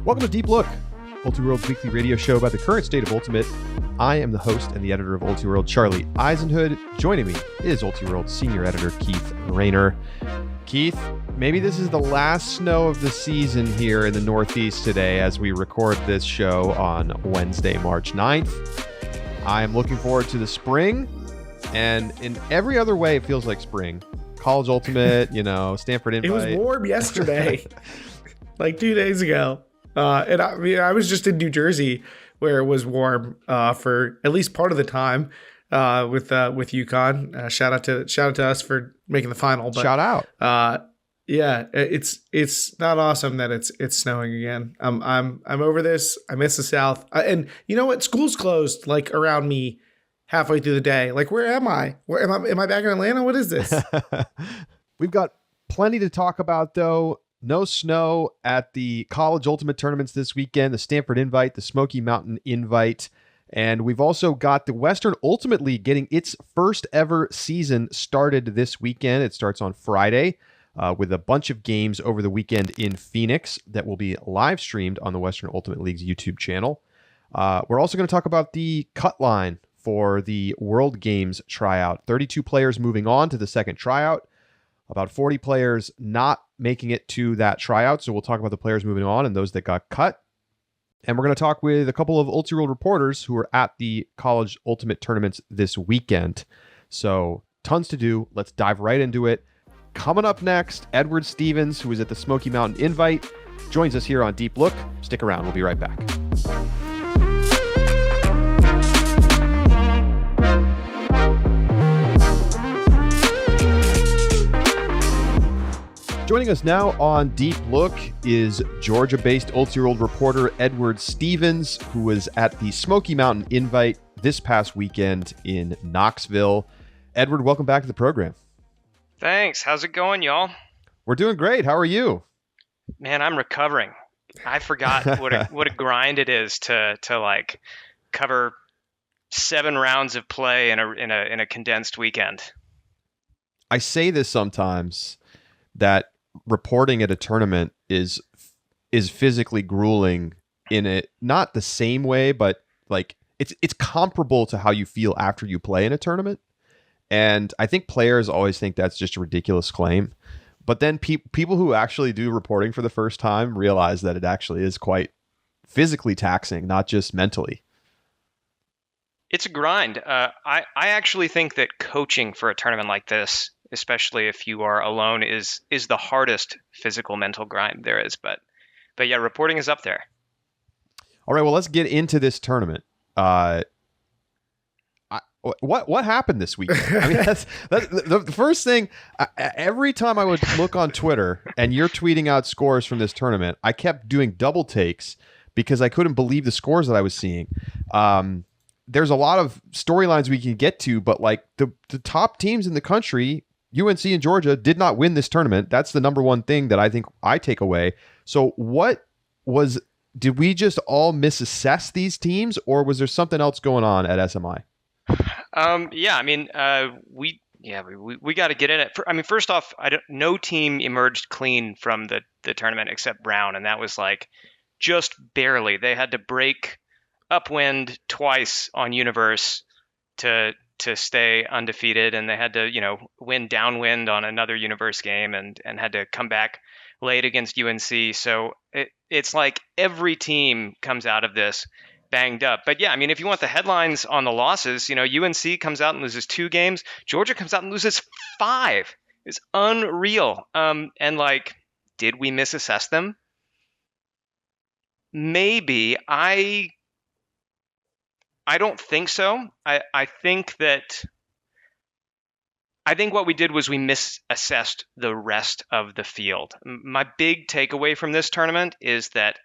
Welcome to Deep Look, Ultiworld's weekly radio show about the current state of Ultimate. I am the host and the editor of Ultiworld, Charlie Eisenhood. Joining me is Ultiworld senior editor Keith Rayner. Keith, maybe this is the last snow of the season here in the Northeast today as we record this show on Wednesday, March 9th. I am looking forward to the spring, and in every other way, it feels like spring. College Ultimate, Stanford Invite. It was warm yesterday, like 2 days ago. And I was just in New Jersey where it was warm for at least part of the time with UConn. Shout out to us for making the final. But, shout out. Yeah, it's not awesome that it's snowing again. I'm over this. I miss the South. And you know what? School's closed like around me halfway through the day. Like, where am I? Am I back in Atlanta? What is this? We've got plenty to talk about, though. No snow at the college ultimate tournaments this weekend, the Stanford Invite, the Smoky Mountain Invite, and we've also got the Western Ultimate League getting its first ever season started this weekend. It starts on Friday with a bunch of games over the weekend in Phoenix that will be live streamed on the Western Ultimate League's YouTube channel. We're also going to talk about the cut line for the World Games tryout. 32 players moving on to the second tryout. About 40 players not making it to that tryout. So we'll talk about the players moving on and those that got cut. And we're going to talk with a couple of Ultiworld reporters who are at the college ultimate tournaments this weekend. So tons to do. Let's dive right into it. Coming up next, Edward Stevens, who is at the Smoky Mountain Invite, joins us here on Deep Look. Stick around. We'll be right back. Joining us now on Deep Look is Georgia-based Ultiworld reporter Edward Stevens, who was at the Smoky Mountain Invite this past weekend in Knoxville. Edward, welcome back to the program. Thanks. How's it going, y'all? We're doing great. How are you? Man, I'm recovering. I forgot what a grind it is to like cover 7 rounds of play in a condensed weekend. I say this sometimes that reporting at a tournament is physically grueling in it, not the same way, but like it's comparable to how you feel after you play in a tournament. And I think players always think that's just a ridiculous claim, but then people who actually do reporting for the first time realize that it actually is quite physically taxing, not just mentally. It's a grind. I actually think that coaching for a tournament like this, especially if you are alone, is the hardest physical mental grind there is. But yeah, reporting is up there. All right, well, let's get into this tournament. What happened this week? I mean, that's the first thing. Every time I would look on Twitter and you're tweeting out scores from this tournament, I kept doing double takes because I couldn't believe the scores that I was seeing. There's a lot of storylines we can get to, but like the top teams in the country, UNC and Georgia, did not win this tournament. That's the number one thing that I think I take away. So did we just all misassess these teams, or was there something else going on at SMI? Yeah, I mean, we got to get in it. I mean, first off, no team emerged clean from the tournament except Brown, and that was like just barely. They had to break upwind twice on Universe to stay undefeated, and they had to win downwind on another Universe game and had to come back late against UNC. So it's like every team comes out of this banged up. But yeah, I mean, if you want the headlines on the losses, UNC comes out and loses 2 games. Georgia comes out and loses 5. It's unreal. And like, did we misassess them? Maybe. I don't think so. I think what we did was we misassessed the rest of the field. My big takeaway from this tournament is that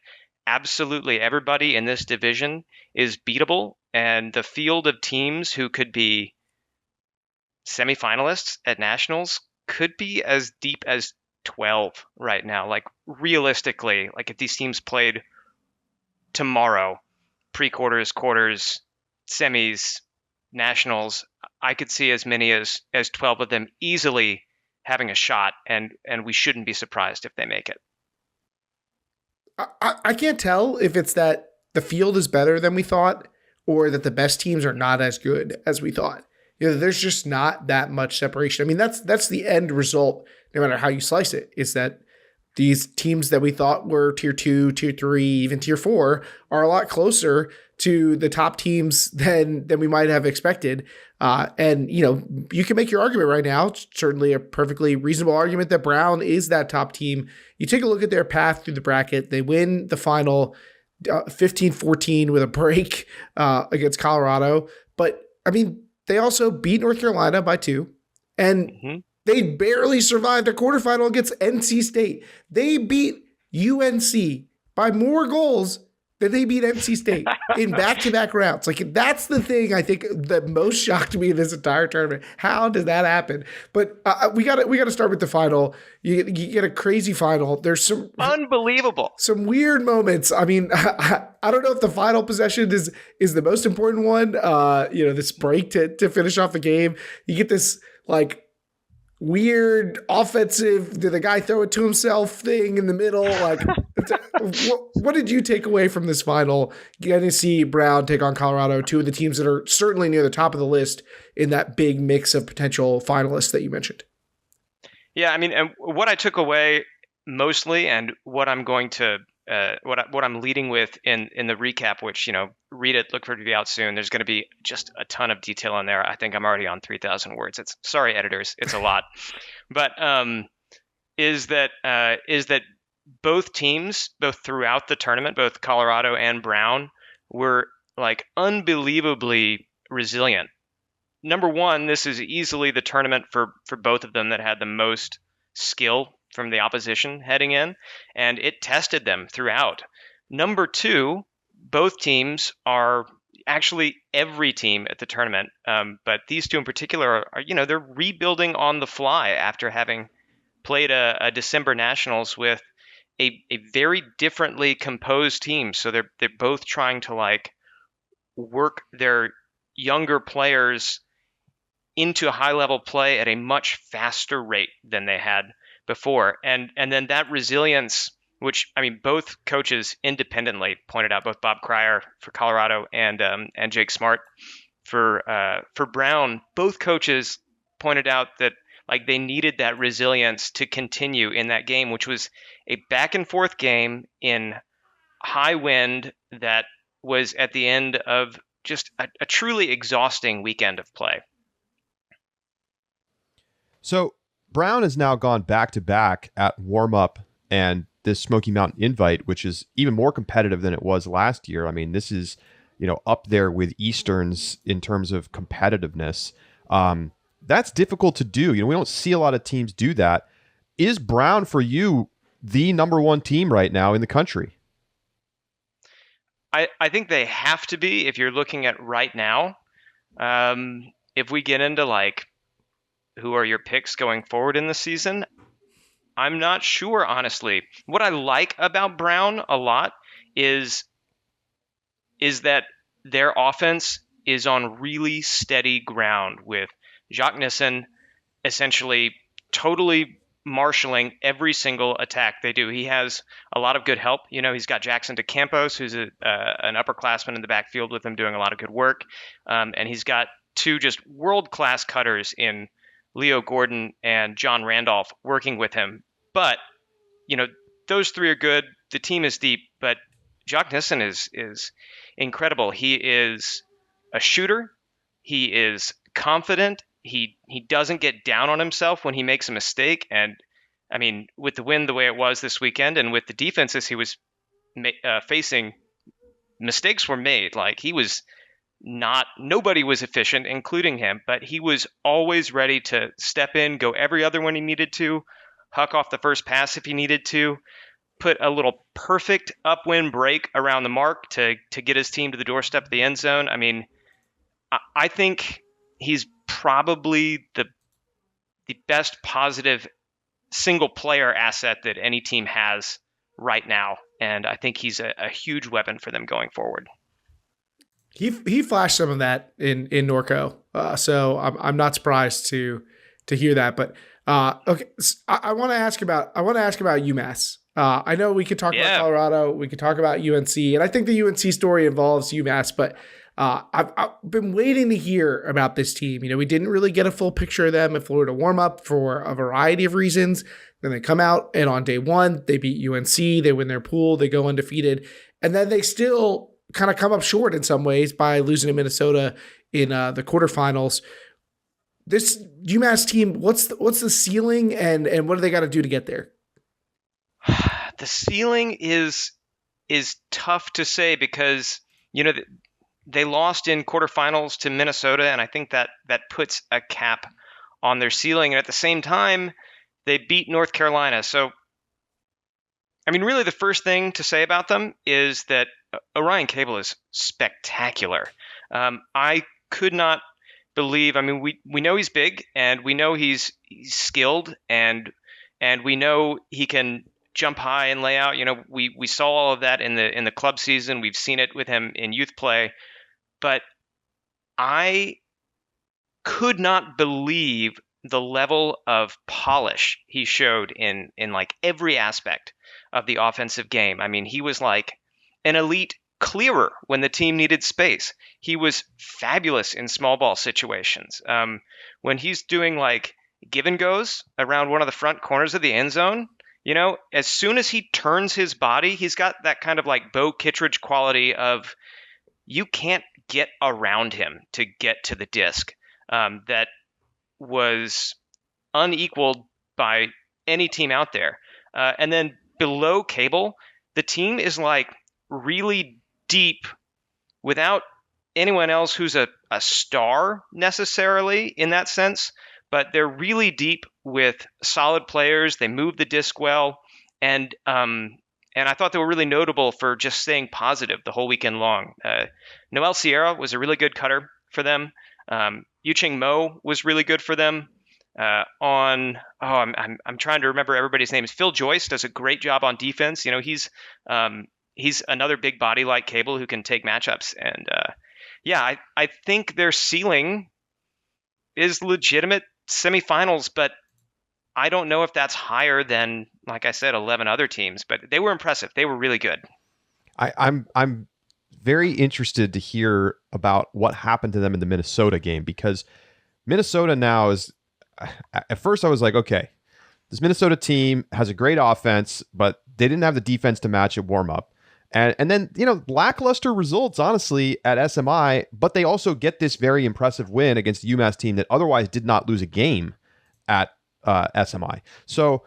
absolutely everybody in this division is beatable, and the field of teams who could be semifinalists at nationals could be as deep as 12 right now. Like, realistically, like if these teams played tomorrow, pre-quarters, quarters, semis, nationals, I could see as many as 12 of them easily having a shot, and we shouldn't be surprised if they make it. I can't tell if it's that the field is better than we thought or that the best teams are not as good as we thought. There's just not that much separation. I mean, that's the end result, no matter how you slice it, is that these teams that we thought were tier 2, tier 3, even tier 4 are a lot closer to the top teams than we might have expected. And, you can make your argument right now. It's certainly a perfectly reasonable argument that Brown is that top team. You take a look at their path through the bracket. They win the final 15-14 with a break against Colorado. But, I mean, they also beat North Carolina by 2. And they barely survived a quarterfinal against NC State. They beat UNC by more goals than they beat NC State in back-to-back rounds. Like, that's the thing I think that most shocked me in this entire tournament. How did that happen? But we got to start with the final. You get a crazy final. There's some unbelievable, some weird moments. I mean, I don't know if the final possession is the most important one. This break to finish off the game. You get this like weird offensive, did the guy throw it to himself thing in the middle? Like, what did you take away from this final? Getting to see Brown take on Colorado, two of the teams that are certainly near the top of the list in that big mix of potential finalists that you mentioned. Yeah, I mean, and what I took away mostly, and what I'm going to, what I'm leading with in the recap, which, read it, look for it to be out soon. There's going to be just a ton of detail in there. I think I'm already on 3,000 words. Sorry, editors, it's a lot. But is that both teams, both throughout the tournament, both Colorado and Brown, were like unbelievably resilient. Number one, this is easily the tournament for both of them that had the most skill from the opposition heading in, and it tested them throughout. Number two, both teams are actually every team at the tournament, but these two in particular are they're rebuilding on the fly after having played a December Nationals with a very differently composed team. So they're both trying to work their younger players into high level play at a much faster rate than they had before. And then that resilience, which, I mean, both coaches independently pointed out, both Bob Cryer for Colorado and Jake Smart for Brown, both coaches pointed out that they needed that resilience to continue in that game, which was a back and forth game in high wind that was at the end of just a truly exhausting weekend of play. So Brown has now gone back-to-back at warm-up and this Smoky Mountain Invite, which is even more competitive than it was last year. I mean, this is, up there with Easterns in terms of competitiveness. That's difficult to do. We don't see a lot of teams do that. Is Brown, for you, the number one team right now in the country? I think they have to be if you're looking at right now. If we get into who are your picks going forward in the season, I'm not sure, honestly. What I like about Brown a lot is that their offense is on really steady ground with Jacques Nissen essentially totally marshaling every single attack they do. He has a lot of good help. He's got Jackson DeCampos, who's an upperclassman in the backfield with him doing a lot of good work. And he's got two just world-class cutters in Leo Gordon and John Randolph working with him. But, those three are good. The team is deep, but Jacques Nissen is incredible. He is a shooter. He is confident. He doesn't get down on himself when he makes a mistake. And, I mean, with the wind the way it was this weekend and with the defenses he was facing, mistakes were made. Nobody was efficient, including him, but he was always ready to step in, go every other one he needed to, huck off the first pass if he needed to, put a little perfect upwind break around the mark to get his team to the doorstep of the end zone. I mean, I think he's probably the best positive single player asset that any team has right now. And I think he's a huge weapon for them going forward. He flashed some of that in Norco, so I'm not surprised to hear that. But okay, I want to ask about UMass I know we could talk about Yeah. Colorado, we could talk about UNC, and I think the UNC story involves UMass, but I've been waiting to hear about this team. We didn't really get a full picture of them in Florida warm up for a variety of reasons. Then they come out, and on day one, they beat UNC, they win their pool, they go undefeated, and then they still kind of come up short in some ways by losing to Minnesota in the quarterfinals. This UMass team, what's the ceiling, and what do they got to do to get there? The ceiling is tough to say because they lost in quarterfinals to Minnesota, and I think that puts a cap on their ceiling. And at the same time, they beat North Carolina. So, I mean, really, the first thing to say about them is that Orion Cable is spectacular. I could not believe. I mean, we know he's big, and we know he's skilled, and we know he can jump high and lay out. We saw all of that in the club season. We've seen it with him in youth play, but I could not believe the level of polish he showed in like every aspect of the offensive game. I mean, he was like an elite clearer when the team needed space. He was fabulous in small ball situations. When he's doing like give and goes around one of the front corners of the end zone, as soon as he turns his body, he's got that kind of like Bo Kittredge quality of you can't get around him to get to the disc. That was unequaled by any team out there. And then below Cable, the team is like really deep without anyone else who's a star necessarily in that sense, but they're really deep with solid players. They move the disc well, and I thought they were really notable for just staying positive the whole weekend long. Noel Sierra was a really good cutter for them. Yuching Mo was really good for them. I'm trying to remember everybody's names. Phil Joyce does a great job on defense. He's another big body like Cable who can take matchups. And I think their ceiling is legitimate semifinals, but I don't know if that's higher than, like I said, 11 other teams. But they were impressive. They were really good. I'm very interested to hear about what happened to them in the Minnesota game, because Minnesota now is, at first I was like, okay, this Minnesota team has a great offense, but they didn't have the defense to match at warm up. And then, lackluster results, honestly, at SMI, but they also get this very impressive win against the UMass team that otherwise did not lose a game at SMI. So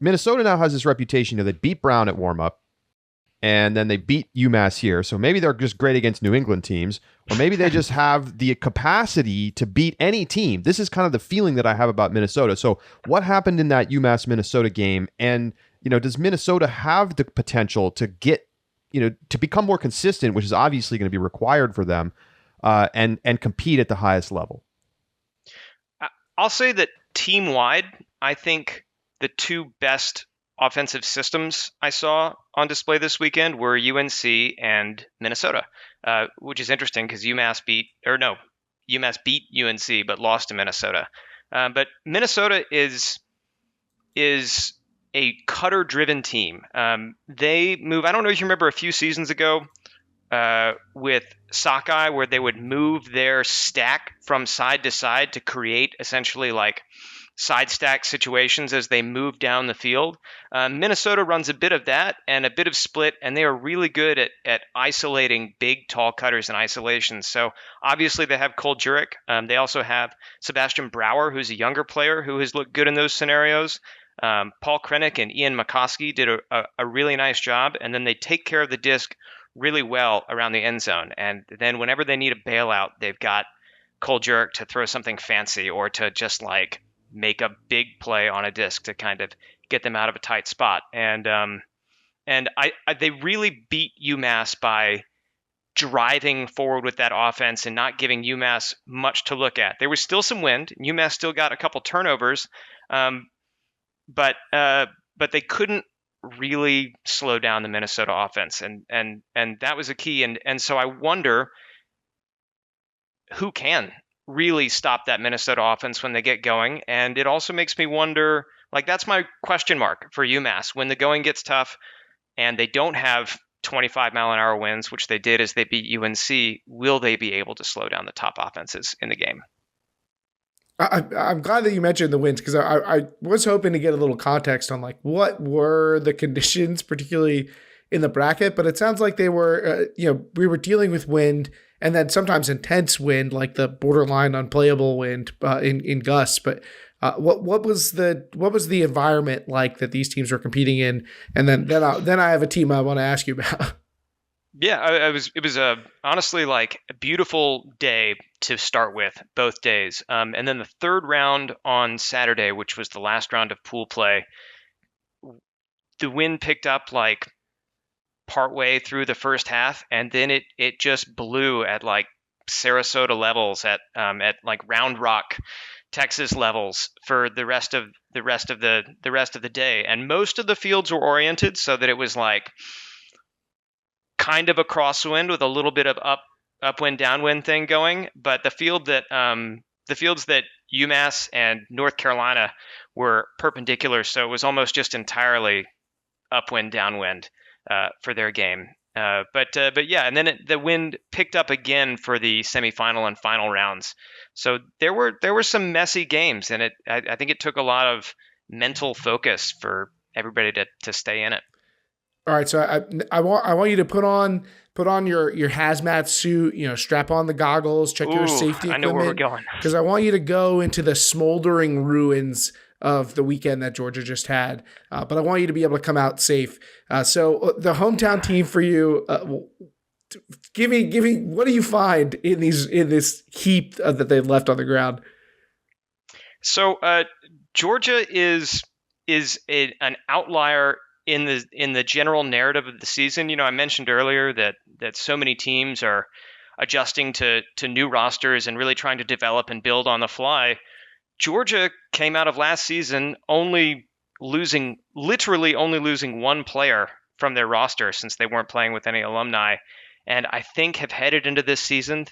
Minnesota now has this reputation. They beat Brown at warm up, and then they beat UMass here. So maybe they're just great against New England teams, or maybe they just have the capacity to beat any team. This is kind of the feeling that I have about Minnesota. So what happened in that UMass-Minnesota game? And, does Minnesota have the potential to get, to become more consistent, which is obviously going to be required for them, and compete at the highest level? I'll say that team-wide, I think the two best offensive systems I saw on display this weekend were UNC and Minnesota, which is interesting because UMass beat UNC but lost to Minnesota. But Minnesota is a cutter-driven team. They move. I don't know if you remember a few seasons ago with Sockeye, where they would move their stack from side to side to create essentially like side stack situations as they move down the field. Minnesota runs a bit of that and a bit of split, and they are really good at isolating big, tall cutters in isolation. So obviously they have Cole Jurek. They also have Sebastian Brower, who's a younger player who has looked good in those scenarios. Paul Krennick and Ian McCoskey did a really nice job, and then they take care of the disc really well around the end zone. And then whenever they need a bailout, they've got Cole Jurek to throw something fancy or to just like make a big play on a disc to kind of get them out of a tight spot. And they really beat UMass by driving forward with that offense and not giving UMass much to look at. There was still some wind. UMass still got a couple turnovers, but they couldn't really slow down the Minnesota offense, and that was a key. And so I wonder who can really stop that Minnesota offense when they get going. And it also makes me wonder Like, that's my question mark for UMass. When the going gets tough and they don't have 25-mile-an-hour winds, which they did as they beat UNC, will they be able to slow down the top offenses in the game? I'm glad that you mentioned the winds, because I was hoping to get a little context on like what were the conditions, particularly in the bracket. But it sounds like they were, we were dealing with wind and then sometimes intense wind, like the borderline unplayable wind in gusts. But what was the environment like that these teams were competing in? And then I have a team I want to ask you about. Yeah, it was honestly like a beautiful day to start with, both days. And then the third round on Saturday, which was the last round of pool play, the wind picked up like partway through the first half, and then it just blew at like Sarasota levels, at like Round Rock, Texas levels for the rest of the day. And most of the fields were oriented so that it was like kind of a crosswind with a little bit of upwind downwind thing going. But the fields that UMass and North Carolina were perpendicular, so it was almost just entirely upwind downwind for their game. But yeah, and then the wind picked up again for the semifinal and final rounds. So there were some messy games, and I think it took a lot of mental focus for everybody to stay in it. All right, so I want you to put on your hazmat suit, strap on the goggles, check your safety equipment. I know where we're going, because I want you to go into the smoldering ruins of the weekend that Georgia just had. But I want you to be able to come out safe. So the hometown team for you, give me what do you find in this heap that they've left on the ground? So Georgia is an outlier in the general narrative of the season. I mentioned earlier that so many teams are adjusting to new rosters and really trying to develop and build on the fly. Georgia came out of last season literally only losing one player from their roster, since they weren't playing with any alumni, and I think have headed into this season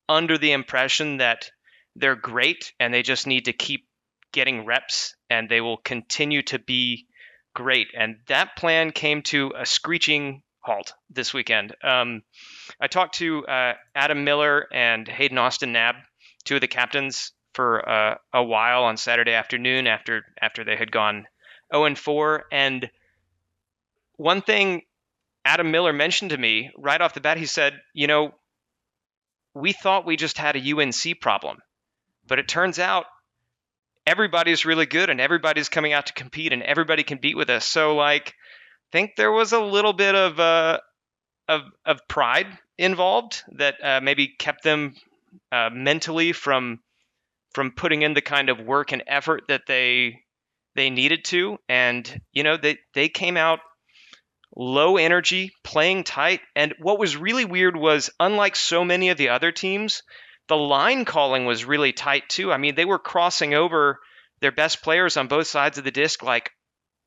under the impression that they're great and they just need to keep getting reps and they will continue to be great. And that plan came to a screeching halt this weekend. I talked to Adam Miller and Hayden Austin-Knabb, two of the captains, for a while on Saturday afternoon after they had gone 0-4. And one thing Adam Miller mentioned to me right off the bat, he said, we thought we just had a UNC problem, but it turns out everybody's really good and everybody's coming out to compete and everybody can beat with us. So like, I think there was a little bit of pride involved that maybe kept them mentally from putting in the kind of work and effort that they needed to. And they came out low energy, playing tight. And what was really weird was, unlike so many of the other teams, the line calling was really tight too. I mean, they were crossing over their best players on both sides of the disc like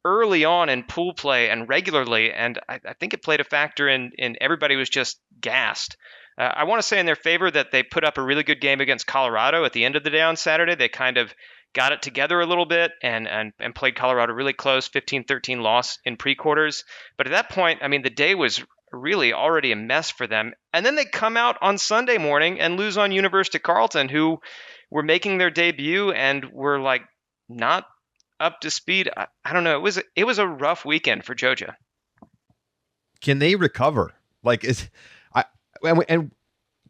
early on in pool play and regularly. And I think it played a factor in everybody was just gassed. I want to say in their favor that they put up a really good game against Colorado at the end of the day on Saturday. They kind of got it together a little bit and played Colorado really close, 15-13 loss in pre-quarters. But at that point, I mean, the day was really already a mess for them. And then they come out on Sunday morning and lose on University of Carleton, who were making their debut and were like not up to speed. I don't know. It was a rough weekend for Georgia. Can they recover? And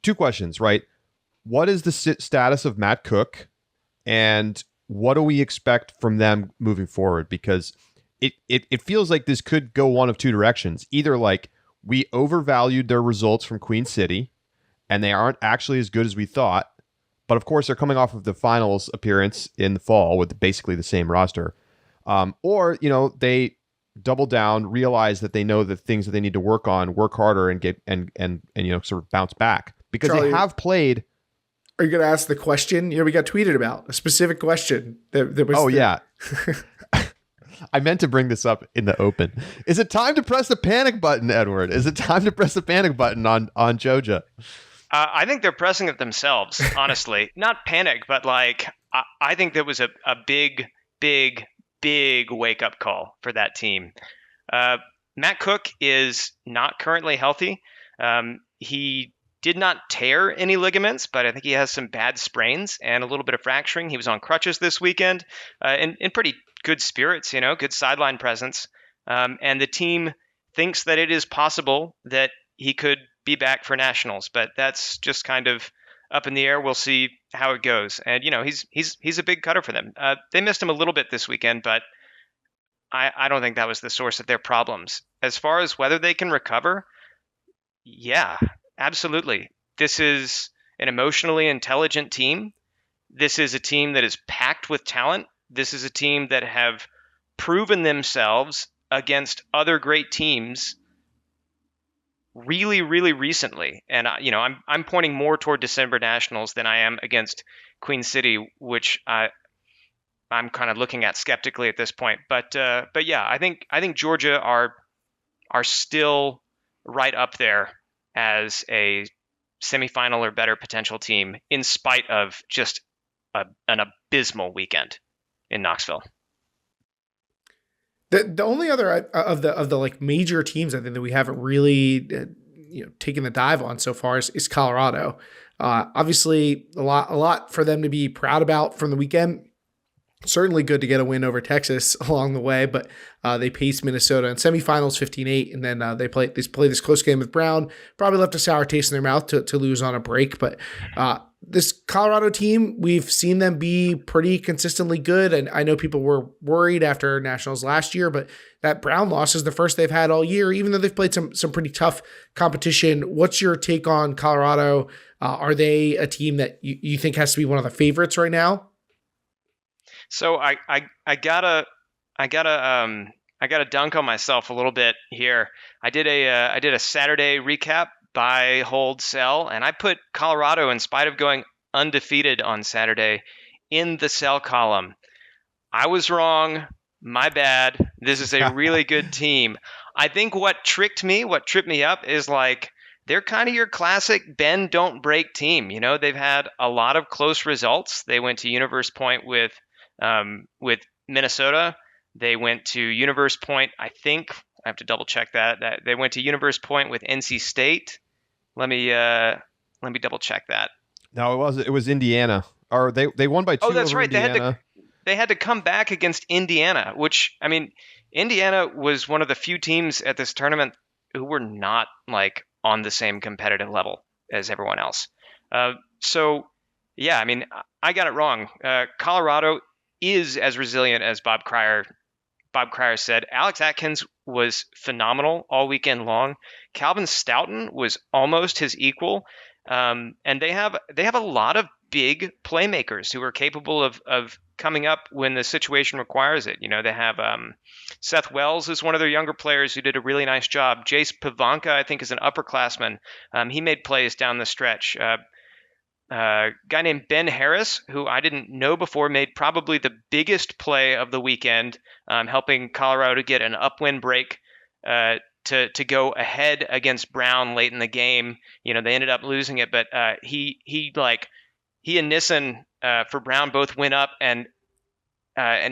two questions, right? What is the status of Matt Cook, and what do we expect from them moving forward? Because it feels like this could go one of two directions. Either like we overvalued their results from Queen City and they aren't actually as good as we thought, but of course they're coming off of the finals appearance in the fall with basically the same roster. Or they double down, realize that they know the things that they need to work on, work harder, and get and sort of bounce back, because Charlie, they have played. Are you going to ask the question? We got tweeted about a specific question that was. Oh yeah. I meant to bring this up in the open. Is it time to press the panic button, Edward? Is it time to press the panic button on Georgia? I think they're pressing it themselves, honestly. Not panic, but like I think there was a big big wake-up call for that team. Matt Cook is not currently healthy. He did not tear any ligaments, but I think he has some bad sprains and a little bit of fracturing. He was on crutches this weekend, in pretty good spirits, good sideline presence. And the team thinks that it is possible that he could be back for nationals, but that's just kind of up in the air. We'll see how it goes. And he's a big cutter for them. They missed him a little bit this weekend, but I don't think that was the source of their problems. As far as whether they can recover, yeah, absolutely. This is an emotionally intelligent team. This is a team that is packed with talent. This is a team that have proven themselves against other great teams really, really recently. And I'm pointing more toward December Nationals than I am against Queen City, which I'm kind of looking at skeptically at this point. But yeah, I think Georgia are still right up there as a semifinal or better potential team, in spite of just an abysmal weekend in Knoxville. The only other of the like major teams I think that we haven't really taken the dive on so far is Colorado. Obviously, a lot for them to be proud about from the weekend. Certainly good to get a win over Texas along the way, but they paced Minnesota in semifinals 15-8, and then they play this close game with Brown. Probably left a sour taste in their mouth to lose on a break, but this Colorado team, we've seen them be pretty consistently good, and I know people were worried after Nationals last year, but that Brown loss is the first they've had all year, even though they've played some pretty tough competition. What's your take on Colorado? Are they a team that you think has to be one of the favorites right now? So I gotta dunk on myself a little bit here. I did a Saturday recap, buy, hold, sell, and I put Colorado, in spite of going undefeated on Saturday, in the sell column. I was wrong. My bad. This is a really good team. I think what tripped me up is like, they're kind of your classic bend don't break team. They've had a lot of close results. They went to Universe Point with Minnesota. They went to Universe Point, I think. I have to double check that they went to Universe Point with NC State. Let me double check that. No, it was Indiana. Or they won by 2 Oh, that's over right. Indiana. They had to come back against Indiana, which, I mean, Indiana was one of the few teams at this tournament who were not like on the same competitive level as everyone else. So yeah, I mean, I got it wrong. Colorado is as resilient as Bob Cryer said. Alex Atkins was phenomenal all weekend long. Calvin Stoughton was almost his equal. And they have a lot of big playmakers who are capable of coming up when the situation requires it. They have Seth Wells is one of their younger players who did a really nice job. Jace Pavanka, I think, is an upperclassman. He made plays down the stretch. A guy named Ben Harris, who I didn't know before, made probably the biggest play of the weekend, helping Colorado get an upwind break to go ahead against Brown late in the game. They ended up losing it, but he and Nissen for Brown both went up, and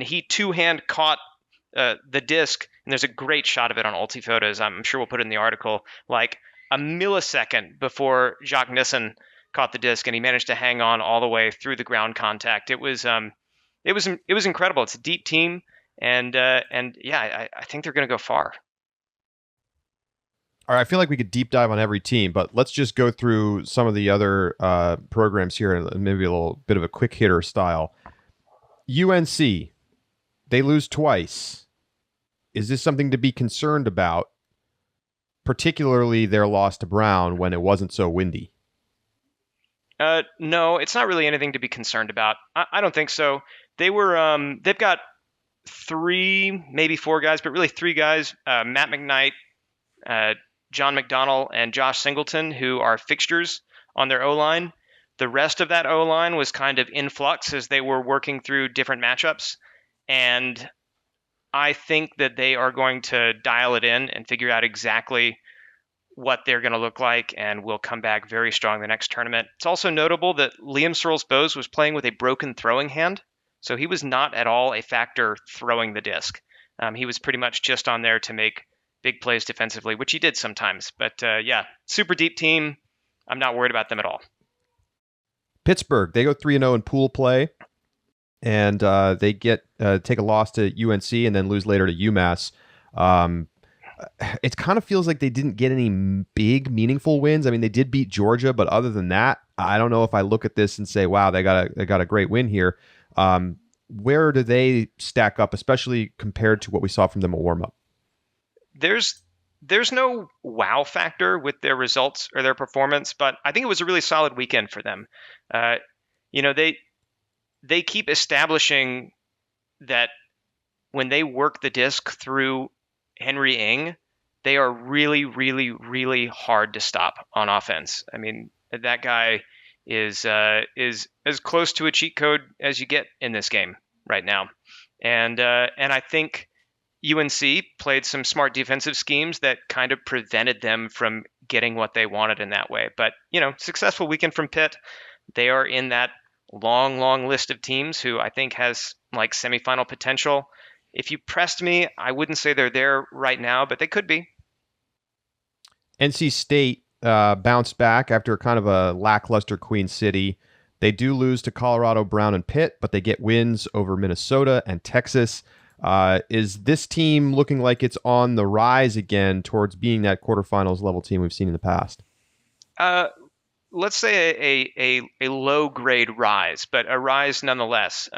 he two-hand caught the disc. And there's a great shot of it on Ulti Photos. I'm sure we'll put it in the article. Like a millisecond before Jacques Nissen caught the disc, and he managed to hang on all the way through the ground contact. It was incredible. It's a deep team, and yeah, I think they're going to go far. All right, I feel like we could deep dive on every team, but let's just go through some of the other programs here, and maybe a little bit of a quick hitter style. UNC, they lose twice. Is this something to be concerned about, particularly their loss to Brown when it wasn't so windy? No, it's not really anything to be concerned about. I don't think so. They've got 3, maybe 4 guys, but really 3 guys, Matt McKnight, John McDonnell, and Josh Singleton, who are fixtures on their O-line. The rest of that O-line was kind of in flux as they were working through different matchups. And I think that they are going to dial it in and figure out exactly what they're going to look like, and will come back very strong the next tournament. It's also notable that Liam Searles-Bowes was playing with a broken throwing hand So he was not at all a factor throwing the disc. He was pretty much just on there to make big plays defensively, which he did sometimes. But yeah, super deep team. I'm not worried about them at all. Pittsburgh, they go 3-0 in pool play, and they get take a loss to UNC and then lose later to UMass. It kind of feels like they didn't get any big, meaningful wins. I mean, they did beat Georgia, but other than that, I don't know if I look at this and say, wow, they got a great win here. Where do they stack up, especially compared to what we saw from them at warm-up? There's no wow factor with their results or their performance, but I think it was a really solid weekend for them. They keep establishing that when they work the disc through Henry Ing, they are really, really, really hard to stop on offense. I mean, that guy is as close to a cheat code as you get in this game right now, and I think UNC played some smart defensive schemes that kind of prevented them from getting what they wanted in that way. But successful weekend from Pitt. They are in that long list of teams who I think has like semifinal potential. If you pressed me, I wouldn't say they're there right now, but they could be. NC State bounced back after kind of a lackluster Queen City. They do lose to Colorado, Brown, and Pitt, but they get wins over Minnesota and Texas. Is this team looking like it's on the rise again towards being that quarterfinals level team we've seen in the past? Let's say a low grade rise, but a rise nonetheless.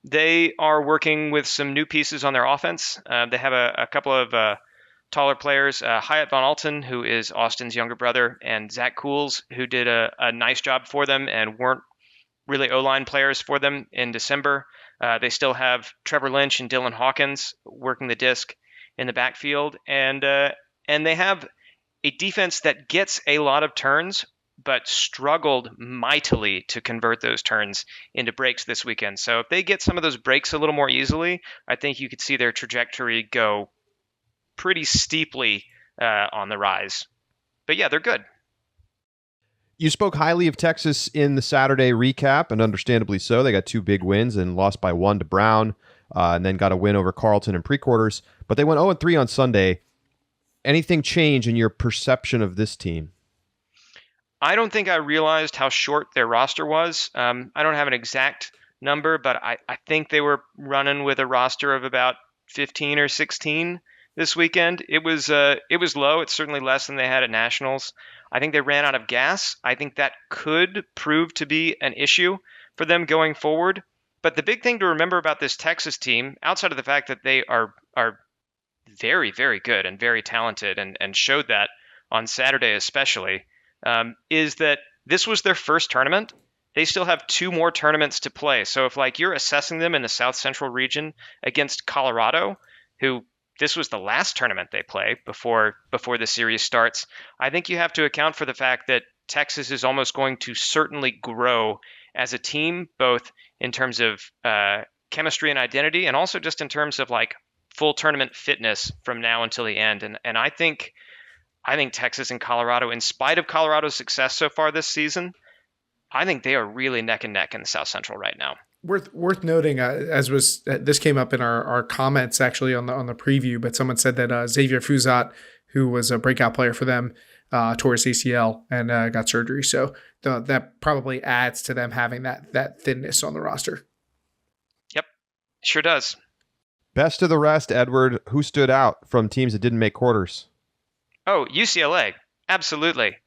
They are working with some new pieces on their offense. They have a couple of taller players, Hyatt Von Alten, who is Austin's younger brother, and Zach Cools, who did a nice job for them and weren't really O-line players for them in December. They still have Trevor Lynch and Dylan Hawkins working the disc in the backfield, and they have a defense that gets a lot of turns, but struggled mightily to convert those turns into breaks this weekend. So if they get some of those breaks a little more easily, I think you could see their trajectory go pretty steeply on the rise. But yeah, they're good. You spoke highly of Texas in the Saturday recap, and understandably so. They got 2 big wins and lost by 1 to Brown, and then got a win over Carleton in pre-quarters. But they went 0-3 on Sunday. Anything change in your perception of this team? I don't think I realized how short their roster was. I don't have an exact number, but I think they were running with a roster of about 15 or 16 this weekend. It was low. It's certainly less than they had at Nationals. I think they ran out of gas. I think that could prove to be an issue for them going forward. But the big thing to remember about this Texas team, outside of the fact that they are very, very good and very talented and showed that on Saturday especially, is that this was their first tournament. They still have 2 more tournaments to play. So if you're assessing them in the South Central region against Colorado, who this was the last tournament they play before the series starts, I think you have to account for the fact that Texas is almost going to certainly grow as a team, both in terms of chemistry and identity, and also just in terms of full tournament fitness from now until the end. And I think Texas and Colorado, in spite of Colorado's success so far this season, I think they are really neck and neck in the South Central right now. Worth noting, this came up in our comments actually on the preview, but someone said that Xavier Fuzat, who was a breakout player for them, tore his ACL and got surgery. So that probably adds to them having that thinness on the roster. Yep, sure does. Best of the rest, Edward. Who stood out from teams that didn't make quarters? Oh, UCLA, absolutely.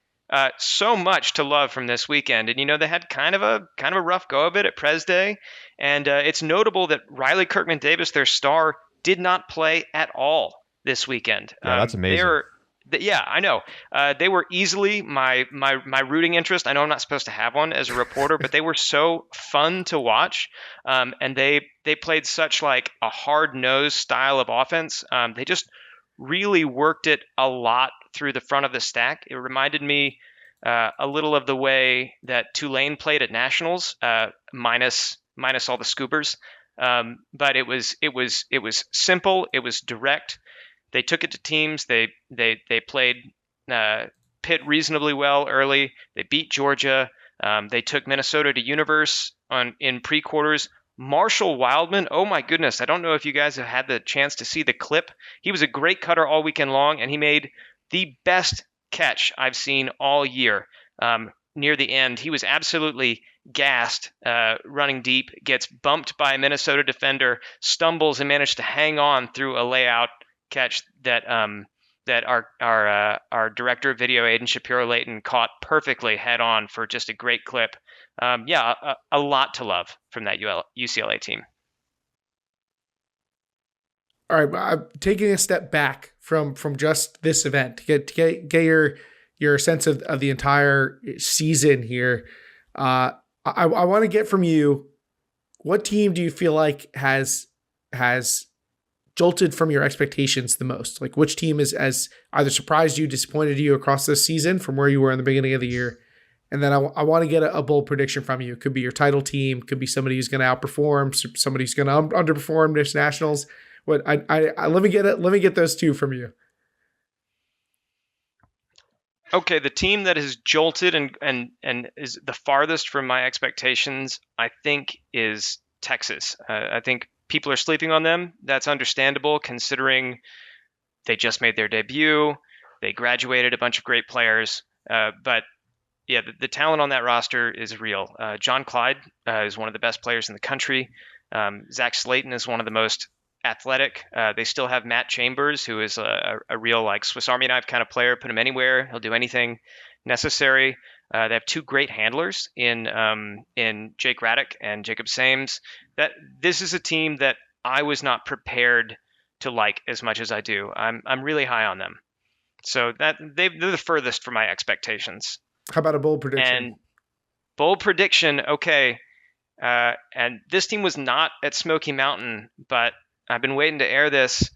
So much to love from this weekend, and they had kind of a rough go of it at Pres Day, and it's notable that Riley Kirkman Davis, their star, did not play at all this weekend. Yeah, that's amazing. Yeah, I know. They were easily my rooting interest. I know I'm not supposed to have one as a reporter, but they were so fun to watch, and they played such a hard-nosed style of offense. They just really worked it a lot through the front of the stack. It reminded me a little of the way that Tulane played at Nationals, minus all the scoopers. But it was simple. It was direct. They took it to teams. They played Pitt reasonably well early. They beat Georgia. They took Minnesota to Universe in pre-quarters Marshall Wildman, oh my goodness, I don't know if you guys have had the chance to see the clip. He was a great cutter all weekend long, and he made the best catch I've seen all year. Near the end, he was absolutely gassed, running deep, gets bumped by a Minnesota defender, stumbles and managed to hang on through a layout catch that our director of video, Aiden Shapiro-Layton, caught perfectly head on for just a great clip. A lot to love from that UCLA team. All right, I'm taking a step back from just this event to get your sense of the entire season here. I want to get from you, what team do you feel like has jolted from your expectations the most? Like, which team has either surprised you, disappointed you across this season from where you were in the beginning of the year? And then I want to get a bold prediction from you. It could be your title team, could be somebody who's going to outperform, somebody who's going to underperform this nationals. What let me get it. Let me get those two from you. Okay, the team that has jolted and is the farthest from my expectations, I think, is Texas. I think people are sleeping on them. That's understandable considering they just made their debut. They graduated a bunch of great players. But yeah, the talent on that roster is real. John Clyde is one of the best players in the country. Zach Slayton is one of the most athletic. They still have Matt Chambers, who is a real like Swiss Army knife kind of player. Put him anywhere, he'll do anything necessary. They have two great handlers in Jake Raddick and Jacob Sames. This is a team that I was not prepared to like as much as I do. I'm really high on them. So they're the furthest from my expectations. How about a bold prediction? And bold prediction, okay. And this team was not at Smoky Mountain, but I've been waiting to air this.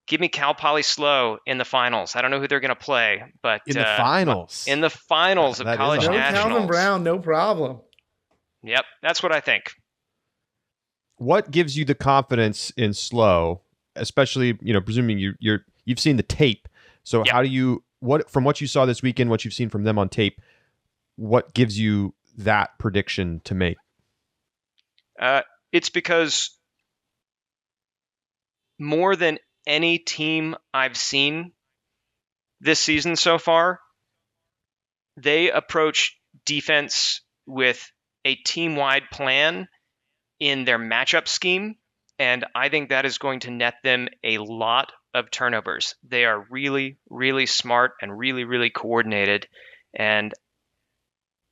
Give me Cal Poly Slow in the finals. I don't know who they're going to play, but in the finals, of college nationals. Calvin Brown, no problem. Yep, that's what I think. What gives you the confidence in Slow, especially presuming you've seen the tape? So yep. How do you from what you saw this weekend, what you've seen from them on tape? What gives you that prediction to make? It's because more than any team I've seen this season so far, they approach defense with a team-wide plan in their matchup scheme, and I think that is going to net them a lot of turnovers. They are really, really smart and really, really coordinated, and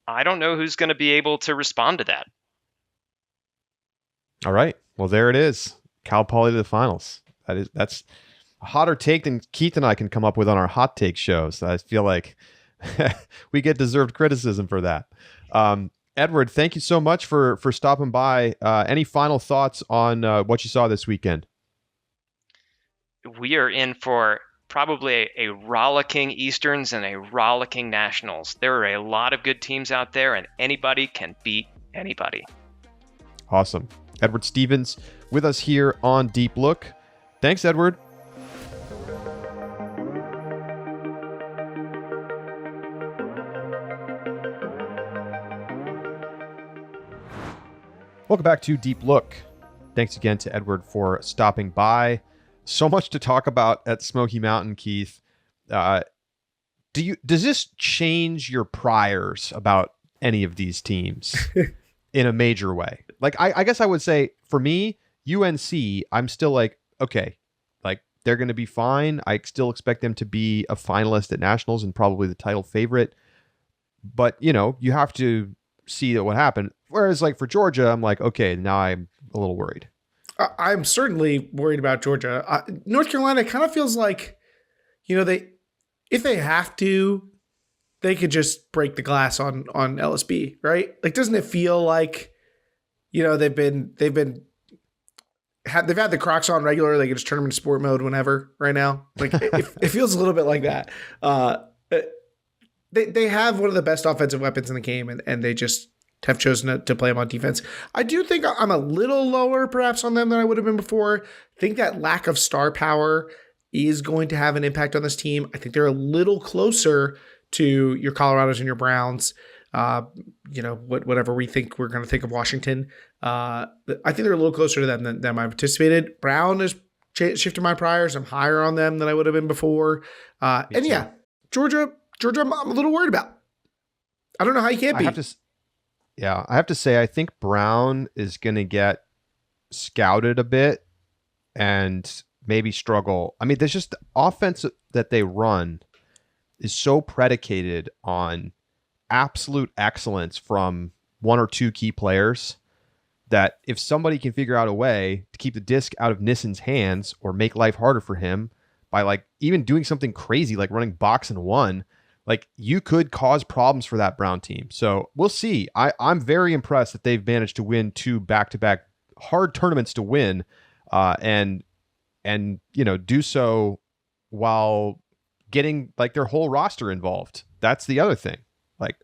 I don't know who's going to be able to respond to that. All right. Well, there it is. Cal Poly to the finals. That's a hotter take than Keith and I can come up with on our hot take shows. I feel like we get deserved criticism for that. Edward, thank you so much for stopping by. Any final thoughts on what you saw this weekend? We are in for probably a rollicking Easterns and a rollicking Nationals. There are a lot of good teams out there, and anybody can beat anybody. Awesome. Edward Stevens with us here on Deep Look. Thanks, Edward. Welcome back to Deep Look. Thanks again to Edward for stopping by. So much to talk about at Smoky Mountain, Keith. Does this change your priors about any of these teams in a major way? Like, I guess I would say for me, UNC, I'm still like, okay, like they're going to be fine. I still expect them to be a finalist at nationals and probably the title favorite. But, you have to see what happened. Whereas like for Georgia, I'm like, okay, now I'm a little worried. I'm certainly worried about Georgia. North Carolina kind of feels like, if they have to, they could just break the glass on LSB, right? Like, doesn't it feel like, they've had the Crocs on regular, they can just turn them into sport mode whenever right now. Like it feels a little bit like that. They have one of the best offensive weapons in the game, and they just have chosen to play them on defense. I do think I'm a little lower perhaps on them than I would have been before. I think that lack of star power is going to have an impact on this team. I think they're a little closer to your Colorados and your Browns. whatever we think we're going to think of Washington. I think they're a little closer to them than I anticipated. Brown is shifted my priors. I'm higher on them than I would have been before. Georgia, I'm a little worried about. I don't know how you can't be. I have to say, I think Brown is going to get scouted a bit and maybe struggle. I mean, there's just the offense that they run is so predicated on absolute excellence from one or two key players that if somebody can figure out a way to keep the disc out of Nissen's hands or make life harder for him by like even doing something crazy like running box and one, like you could cause problems for that Brown team. So we'll see. I'm very impressed that they've managed to win 2 back-to-back hard tournaments to win, and do so while getting like their whole roster involved. That's the other thing. Like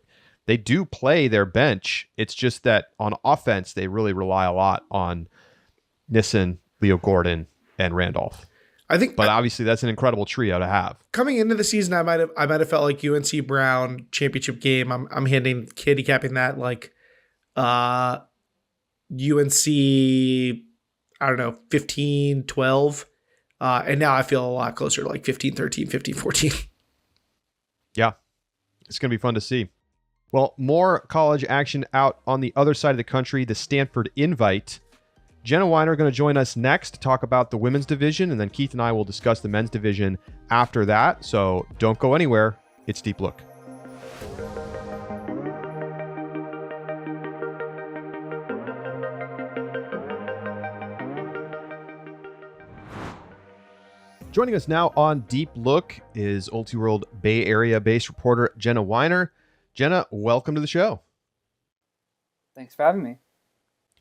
they do play their bench. It's just that on offense, they really rely a lot on Nissen, Leo Gordon, and Randolph. But obviously that's an incredible trio to have. Coming into the season, I might have felt like UNC Brown championship game. I'm handicapping that like UNC, I don't know, 15-12. And now I feel a lot closer to like 15-13, 15-14. Yeah, it's going to be fun to see. Well, more college action out on the other side of the country, the Stanford Invite. Jenna Weiner going to join us next to talk about the women's division, and then Keith and I will discuss the men's division after that. So don't go anywhere. It's Deep Look. Joining us now on Deep Look is Ultiworld Bay Area-based reporter Jenna Weiner. Jenna, welcome to the show. Thanks for having me.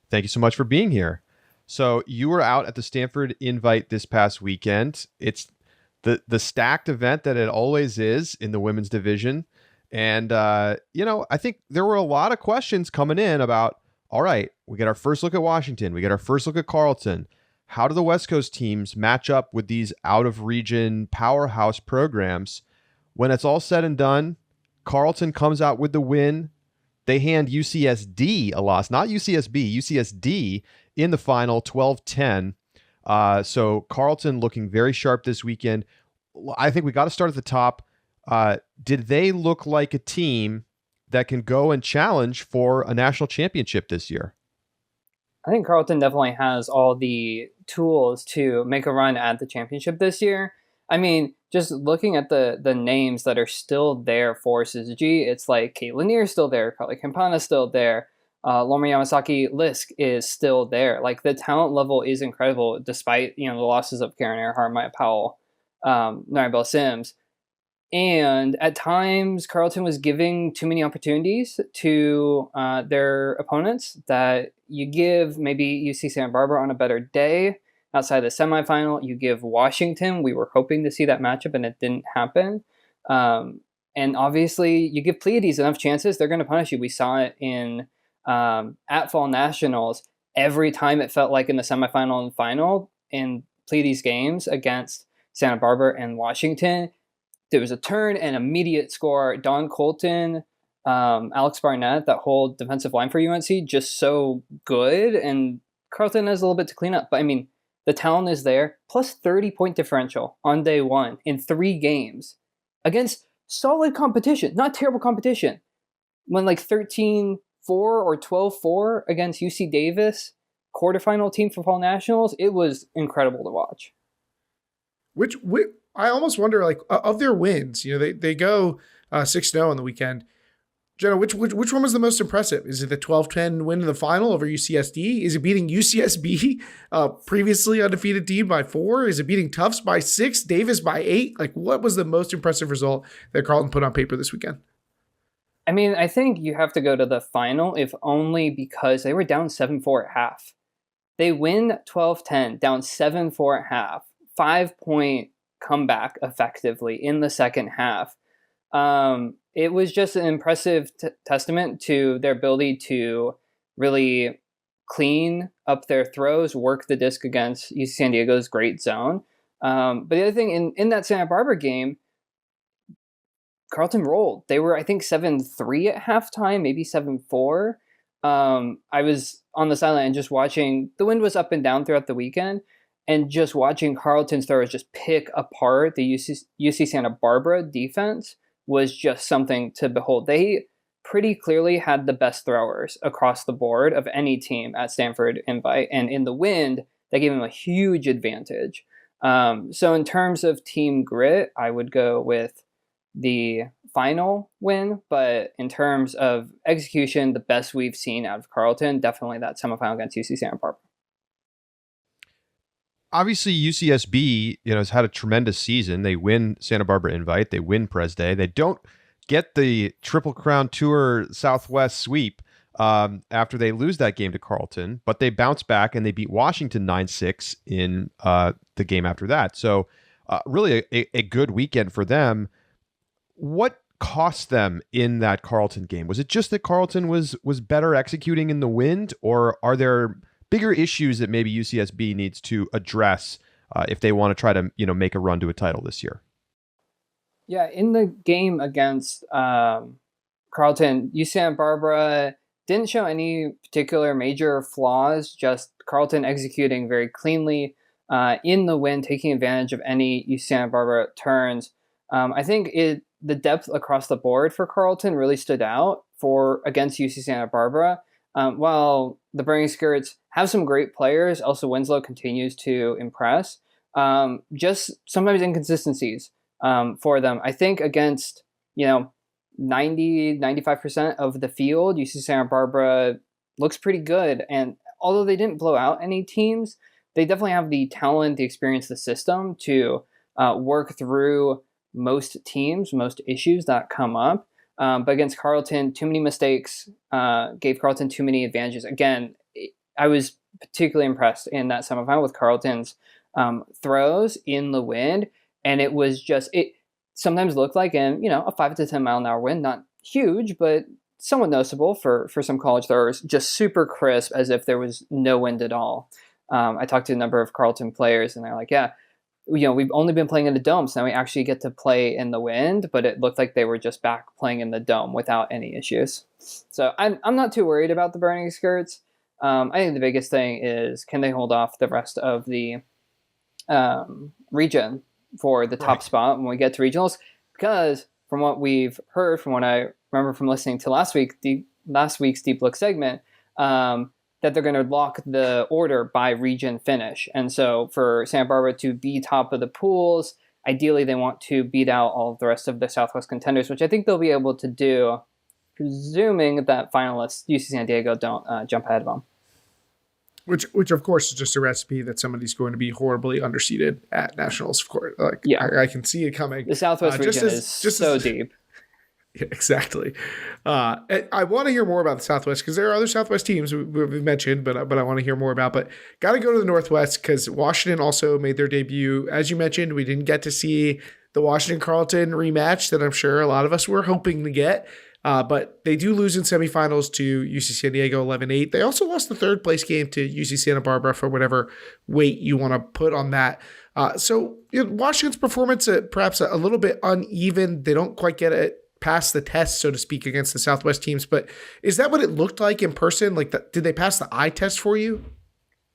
Thank you so much for being here. So you were out at the Stanford Invite this past weekend. It's the stacked event that it always is in the women's division. And, I think there were a lot of questions coming in about, all right, we get our first look at Washington. We get our first look at Carleton. How do the West Coast teams match up with these out-of-region powerhouse programs? When it's all said and done, Carleton comes out with the win. They hand UCSD a loss, not UCSB, UCSD in the final, 12-10. So Carleton looking very sharp this weekend. I think we got to start at the top. Did they look like a team that can go and challenge for a national championship this year? I think Carleton definitely has all the tools to make a run at the championship this year. I mean, just looking at the names that are still there for SSG, it's like Kate Lanier is still there, Carly Campana is still there, Loma Yamasaki Lisk is still there. Like the talent level is incredible, despite the losses of Karen Earhart, Maya Powell, Naribel Sims. And at times, Carleton was giving too many opportunities to their opponents that you give maybe UC Santa Barbara on a better day. Outside the semifinal, you give Washington. We were hoping to see that matchup, and it didn't happen. And obviously, you give Pleiades enough chances, they're going to punish you. We saw it in at Fall Nationals. Every time it felt like in the semifinal and final in Pleiades games against Santa Barbara and Washington, there was a turn and immediate score. Dawn Colton, Alex Barnett, that whole defensive line for UNC, just so good. And Carleton has a little bit to clean up. But I mean, the talent is there. Plus 30-point differential on day one in 3 games against solid competition, not terrible competition. When like 13-4 or 12-4 against UC Davis, quarterfinal team for Fall Nationals, it was incredible to watch. Which I almost wonder, like, of their wins, they go 6-0 on the weekend. Jenna, which one was the most impressive? Is it the 12-10 win in the final over UCSD? Is it beating UCSB, previously undefeated team, by 4? Is it beating Tufts by 6, Davis by 8? Like, what was the most impressive result that Carleton put on paper this weekend? I mean, I think you have to go to the final, if only because they were down 7-4 at half. They win 12-10, down 7-4 at half. 5-point comeback effectively in the second half. It was just an impressive testament to their ability to really clean up their throws, work the disc against UC San Diego's great zone. But the other thing in that Santa Barbara game, Carleton rolled. They were, I think, 7-3 at halftime, maybe 7-4. I was on the sideline and just watching. The wind was up and down throughout the weekend, and just watching Carleton's throwers just pick apart the UC Santa Barbara defense was just something to behold. They pretty clearly had the best throwers across the board of any team at Stanford Invite, and in the wind, that gave them a huge advantage. So in terms of team grit, I would go with the final win, but in terms of execution, the best we've seen out of Carleton, definitely that semifinal against UC Santa Barbara. Obviously, UCSB, has had a tremendous season. They win Santa Barbara Invite, they win Pres Day. They don't get the Triple Crown Tour Southwest sweep after they lose that game to Carleton, but they bounce back and they beat Washington 9-6 in the game after that. So really a good weekend for them. What cost them in that Carleton game? Was it just that Carleton was better executing in the wind, or are there bigger issues that maybe UCSB needs to address if they want to try to make a run to a title this year? Yeah, in the game against Carleton, UC Santa Barbara didn't show any particular major flaws, just Carleton executing very cleanly in the wind, taking advantage of any UC Santa Barbara turns. I think the depth across the board for Carleton really stood out against UC Santa Barbara. While the Burning Skirts have some great players, Elsa Winslow continues to impress. Just sometimes inconsistencies for them. I think against 90-95% of the field, UC Santa Barbara looks pretty good. And although they didn't blow out any teams, they definitely have the talent, the experience, the system to work through most teams, most issues that come up. But against Carleton, too many mistakes gave Carleton too many advantages. Again, I was particularly impressed in that semifinal with Carleton's throws in the wind. And it was just, it sometimes looked like a 5 to 10 mile an hour wind, not huge, but somewhat noticeable for some college throwers, just super crisp as if there was no wind at all. I talked to a number of Carleton players and they're like, yeah, we've only been playing in the dome, so now we actually get to play in the wind, but it looked like they were just back playing in the dome without any issues. So I'm not too worried about the Burning Skirts. I think the biggest thing is, can they hold off the rest of the region for the top spot when we get to regionals? Because from what we've heard, from what I remember from listening to last week's Deep Look segment, that they're going to lock the order by region finish. And so for Santa Barbara to be top of the pools, ideally they want to beat out all of the rest of the Southwest contenders, which I think they'll be able to do, presuming that finalists UC San Diego don't jump ahead of them. Which of course is just a recipe that somebody's going to be horribly underseeded at nationals. Of course, I can see it coming. The Southwest region is so deep. Yeah, exactly. I want to hear more about the Southwest because there are other Southwest teams we've mentioned, but I want to hear more about. But got to go to the Northwest because Washington also made their debut. As you mentioned, we didn't get to see the Washington-Carleton rematch that I'm sure a lot of us were hoping to get. But they do lose in semifinals to UC San Diego 11-8. They also lost the third place game to UC Santa Barbara for whatever weight you want to put on that. So Washington's performance perhaps a little bit uneven. They don't quite get it past the test, so to speak, against the Southwest teams. But is that what it looked like in person? Did they pass the eye test for you?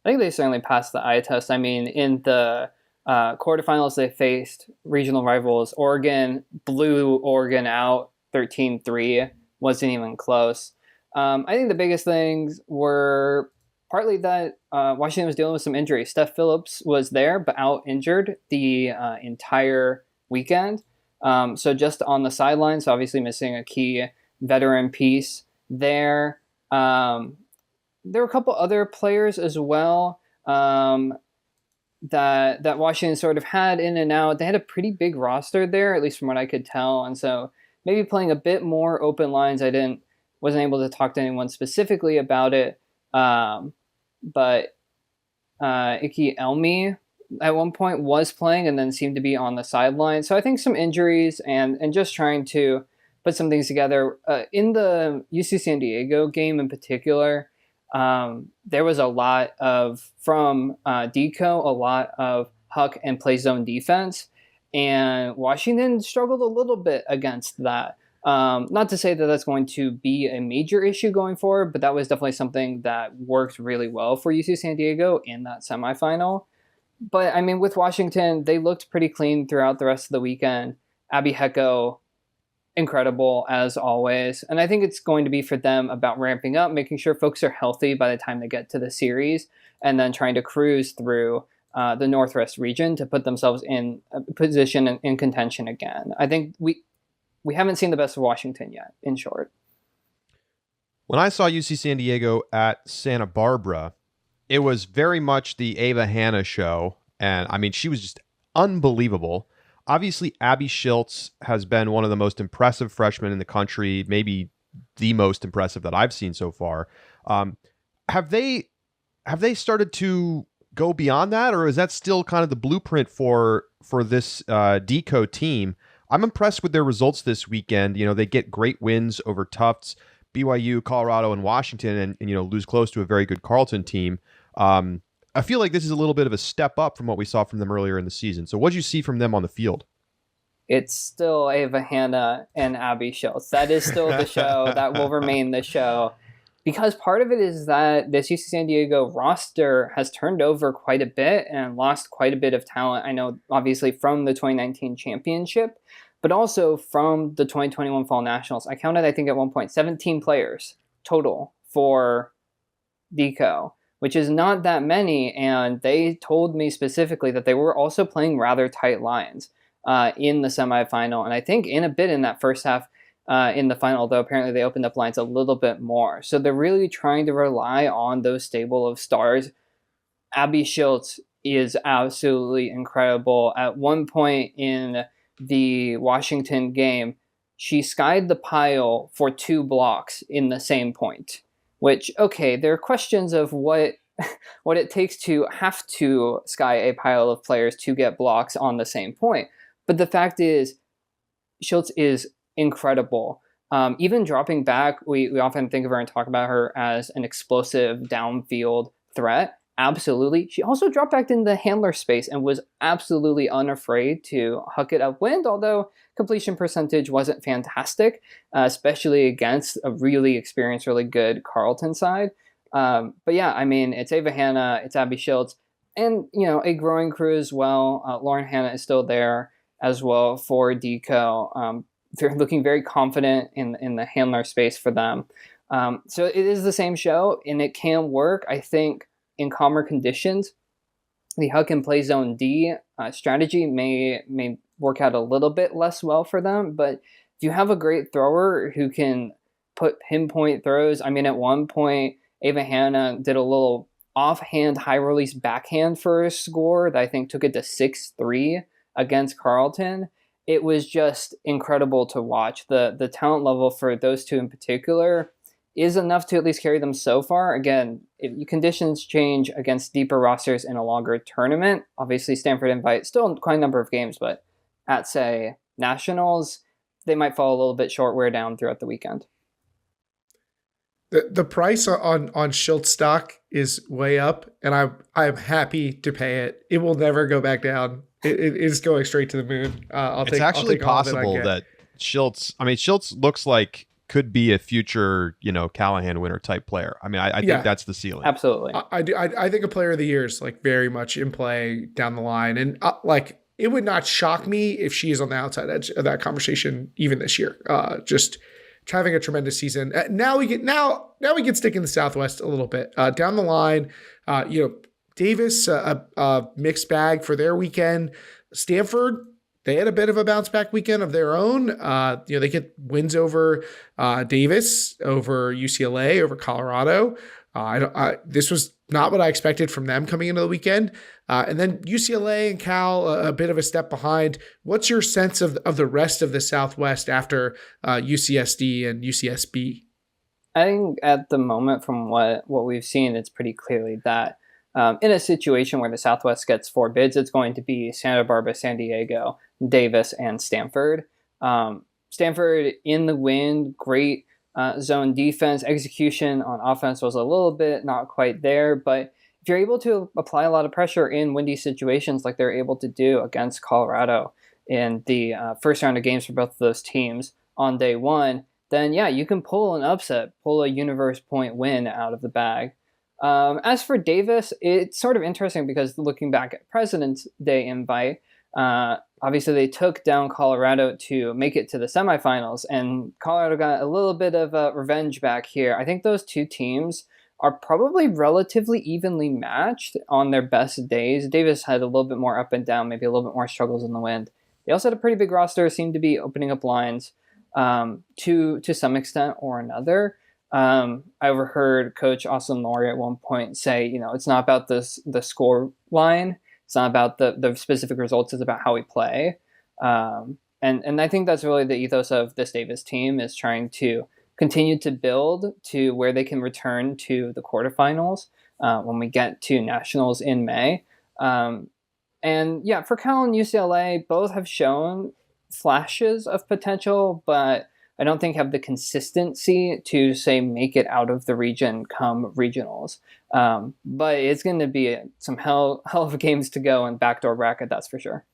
I think they certainly passed the eye test. I mean, in the quarterfinals, they faced regional rivals. Oregon blew Oregon out 13-3, wasn't even close. I think the biggest things were partly that Washington was dealing with some injuries. Steph Phillips was there, but out injured the entire weekend. So just on the sidelines, obviously missing a key veteran piece there. There were a couple other players as well that Washington sort of had in and out. They had a pretty big roster there, at least from what I could tell. And so maybe playing a bit more open lines. I wasn't able to talk to anyone specifically about it. But Iki Elmi at one point was playing and then seemed to be on the sideline. So I think some injuries and just trying to put some things together. In the UC San Diego game in particular, there was a lot from Deco, a lot of huck and play zone defense. And Washington struggled a little bit against that. Not to say that that's going to be a major issue going forward, but that was definitely something that worked really well for UC San Diego in that semifinal. But I mean, with Washington, they looked pretty clean throughout the rest of the weekend. Abby Hecko, incredible as always. And I think it's going to be for them about ramping up, making sure folks are healthy by the time they get to the series, and then trying to cruise through the Northwest region to put themselves in a position in contention again. I think we haven't seen the best of Washington yet, in short. When I saw UC San Diego at Santa Barbara, it was very much the Ava Hanna show. And I mean, she was just unbelievable. Obviously, Abby Schiltz has been one of the most impressive freshmen in the country, maybe the most impressive that I've seen so far. Have they started to go beyond that, or is that still kind of the blueprint for this DCO team? I'm impressed with their results this weekend. You know, they get great wins over Tufts, BYU, Colorado, and Washington, and lose close to a very good Carleton team. I feel like this is a little bit of a step up from what we saw from them earlier in the season. So what did you see from them on the field? It's still Ava Hanna and Abby Schiltz. That is still the show. That will remain the show. Because part of it is that this UC San Diego roster has turned over quite a bit and lost quite a bit of talent. I know, obviously, from the 2019 championship, but also from the 2021 Fall Nationals. I counted, I think, at one point, 17 players total for DCO, which is not that many. And they told me specifically that they were also playing rather tight lines in the semifinal. And I think in a bit in that first half, in the final, though apparently they opened up lines a little bit more. So they're really trying to rely on those stable of stars. Abby Schiltz is absolutely incredible. At one point in the Washington game, she skied the pile for 2 blocks in the same point, which, okay, there are questions of what it takes to have to sky a pile of players to get blocks on the same point. But the fact is, Schiltz is incredible. Even dropping back, we often think of her and talk about her as an explosive downfield threat. Absolutely. She also dropped back in the handler space and was absolutely unafraid to huck it upwind, although completion percentage wasn't fantastic, especially against a really experienced, really good Carleton side. But yeah, I mean, it's Ava Hanna, it's Abby Schiltz, and, a growing crew as well. Lauren Hanna is still there as well for DCO. They're looking very confident in the handler space for them. So it is the same show, and it can work. I think in calmer conditions, the huck and play zone D strategy may work out a little bit less well for them. But if you have a great thrower who can put pinpoint throws, I mean, at one point, Ava Hanna did a little offhand high release backhand for a score that I think took it to 6-3 against Carleton. It was just incredible to watch. The talent level for those two in particular is enough to at least carry them so far. Again, if conditions change against deeper rosters in a longer tournament, obviously Stanford invite still quite a number of games, but at, say, Nationals, they might fall a little bit short, wear down throughout the weekend. The price on Schiltz stock is way up, and I'm happy to pay it. It will never go back down. It is going straight to the moon. It's actually possible that Schiltz looks like could be a future, Callahan winner type player. I mean, I think that's the ceiling. Absolutely. I think a player of the year is very much in play down the line. And it would not shock me if she is on the outside edge of that conversation even this year. Just having a tremendous season. Now we get stick in the Southwest a little bit down the line. Davis, a mixed bag for their weekend. Stanford, they had a bit of a bounce back weekend of their own. They get wins over Davis, over UCLA, over Colorado. This was not what I expected from them coming into the weekend. And then UCLA and Cal, a bit of a step behind. What's your sense of the rest of the Southwest after UCSD and UCSB? I think at the moment, from what we've seen, it's pretty clearly that in a situation where the Southwest gets 4 bids, it's going to be Santa Barbara, San Diego, Davis, and Stanford. Stanford in the win, great zone defense. Execution on offense was a little bit not quite there, but if you're able to apply a lot of pressure in windy situations like they're able to do against Colorado, in the first round of games for both of those teams on day one, then yeah, you can pull an upset, pull a universe point win out of the bag. As for Davis, it's sort of interesting because looking back at President's Day invite, obviously they took down Colorado to make it to the semifinals, and Colorado got a little bit of revenge back here. I think those two teams are probably relatively evenly matched on their best days. Davis had a little bit more up and down, maybe a little bit more struggles in the wind. They also had a pretty big roster, seemed to be opening up lines to some extent or another. I overheard Coach Austin Laurie at one point say, it's not about the score line. It's not about the specific results. It's about how we play. And I think that's really the ethos of this Davis team, is trying to continue to build to where they can return to the quarterfinals when we get to nationals in May. And yeah, for Cal and UCLA, both have shown flashes of potential, but I don't think have the consistency to, say, make it out of the region come regionals. But it's going to be some hell of games to go in backdoor bracket, that's for sure.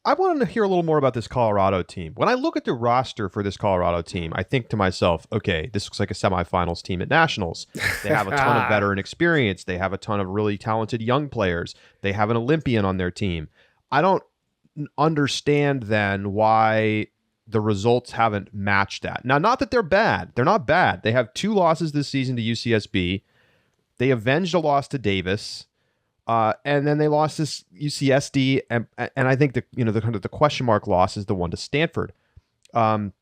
I wanted to hear a little more about this Colorado team. When I look at the roster for this Colorado team, I think to myself, okay, this looks like a semifinals team at nationals. They have a ton of veteran experience. They have a ton of really talented young players. They have an Olympian on their team. I don't understand then why the results haven't matched that. Now, not that they're bad. They're not bad. They have 2 losses this season to UCSB. They avenged a loss to Davis. And then they lost this UCSD, and I think the kind of the question mark loss is the one to Stanford. And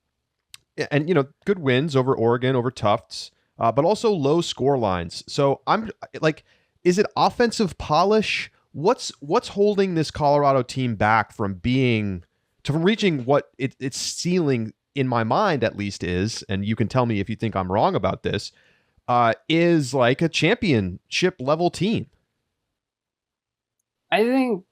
good wins over Oregon, over Tufts, but also low score lines. So I'm like, is it offensive polish? What's holding this Colorado team back from reaching what its ceiling, in my mind at least, is? And you can tell me if you think I'm wrong about this. Is like a championship level team. I think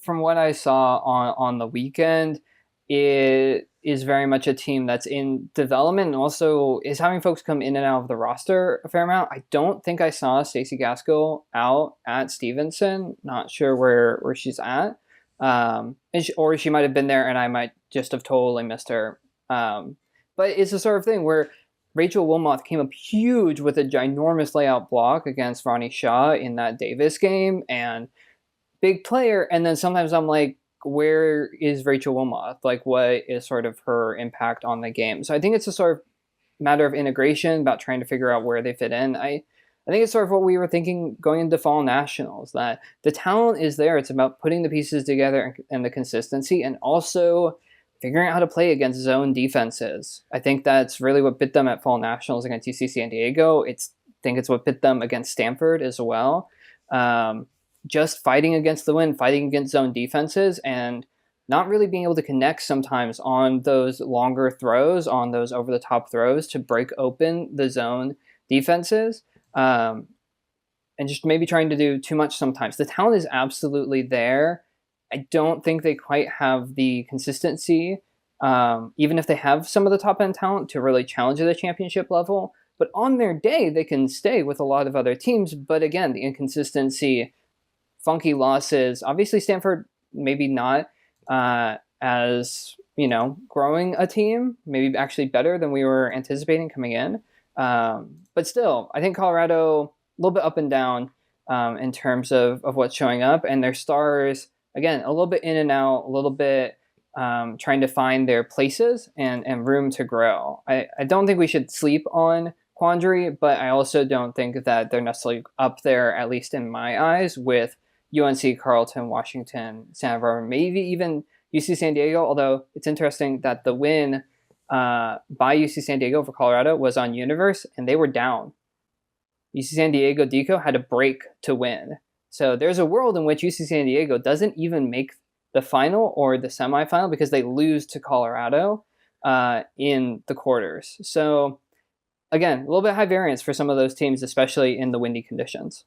from what I saw on the weekend, it is very much a team that's in development and also is having folks come in and out of the roster a fair amount. I don't think I saw Stacey Gaskell out at Stevenson. Not sure where she's at. Or she might have been there and I might just have totally missed her. But it's the sort of thing where Rachel Wilmoth came up huge with a ginormous layout block against Ronnie Shaw in that Davis game, and big player. And then sometimes I'm like, where is Rachel Wilmoth? Like, what is sort of her impact on the game? So I think it's a sort of matter of integration, about trying to figure out where they fit in. I think it's sort of what we were thinking going into fall nationals, that the talent is there. It's about putting the pieces together and the consistency, and also figuring out how to play against zone defenses. I think that's really what bit them at fall nationals against UC San Diego. I think it's what bit them against Stanford as well. Just fighting against the wind, fighting against zone defenses, and not really being able to connect sometimes on those longer throws, on those over-the-top throws to break open the zone defenses, and just maybe trying to do too much sometimes. The talent is absolutely there. I don't think they quite have the consistency, even if they have some of the top-end talent, to really challenge at the championship level. But on their day, they can stay with a lot of other teams. But again, the inconsistency, funky losses. Obviously, Stanford maybe not as, growing a team, maybe actually better than we were anticipating coming in. But still, I think Colorado, a little bit up and down in terms of what's showing up. And their stars, again, a little bit in and out, a little bit trying to find their places and room to grow. I don't think we should sleep on Quandary, but I also don't think that they're necessarily up there, at least in my eyes, with UNC, Carleton, Washington, Santa Barbara, maybe even UC San Diego, although it's interesting that the win by UC San Diego for Colorado was on Universe, and they were down. UC San Diego Deco had a break to win. So there's a world in which UC San Diego doesn't even make the final or the semifinal because they lose to Colorado in the quarters. So again, a little bit high variance for some of those teams, especially in the windy conditions.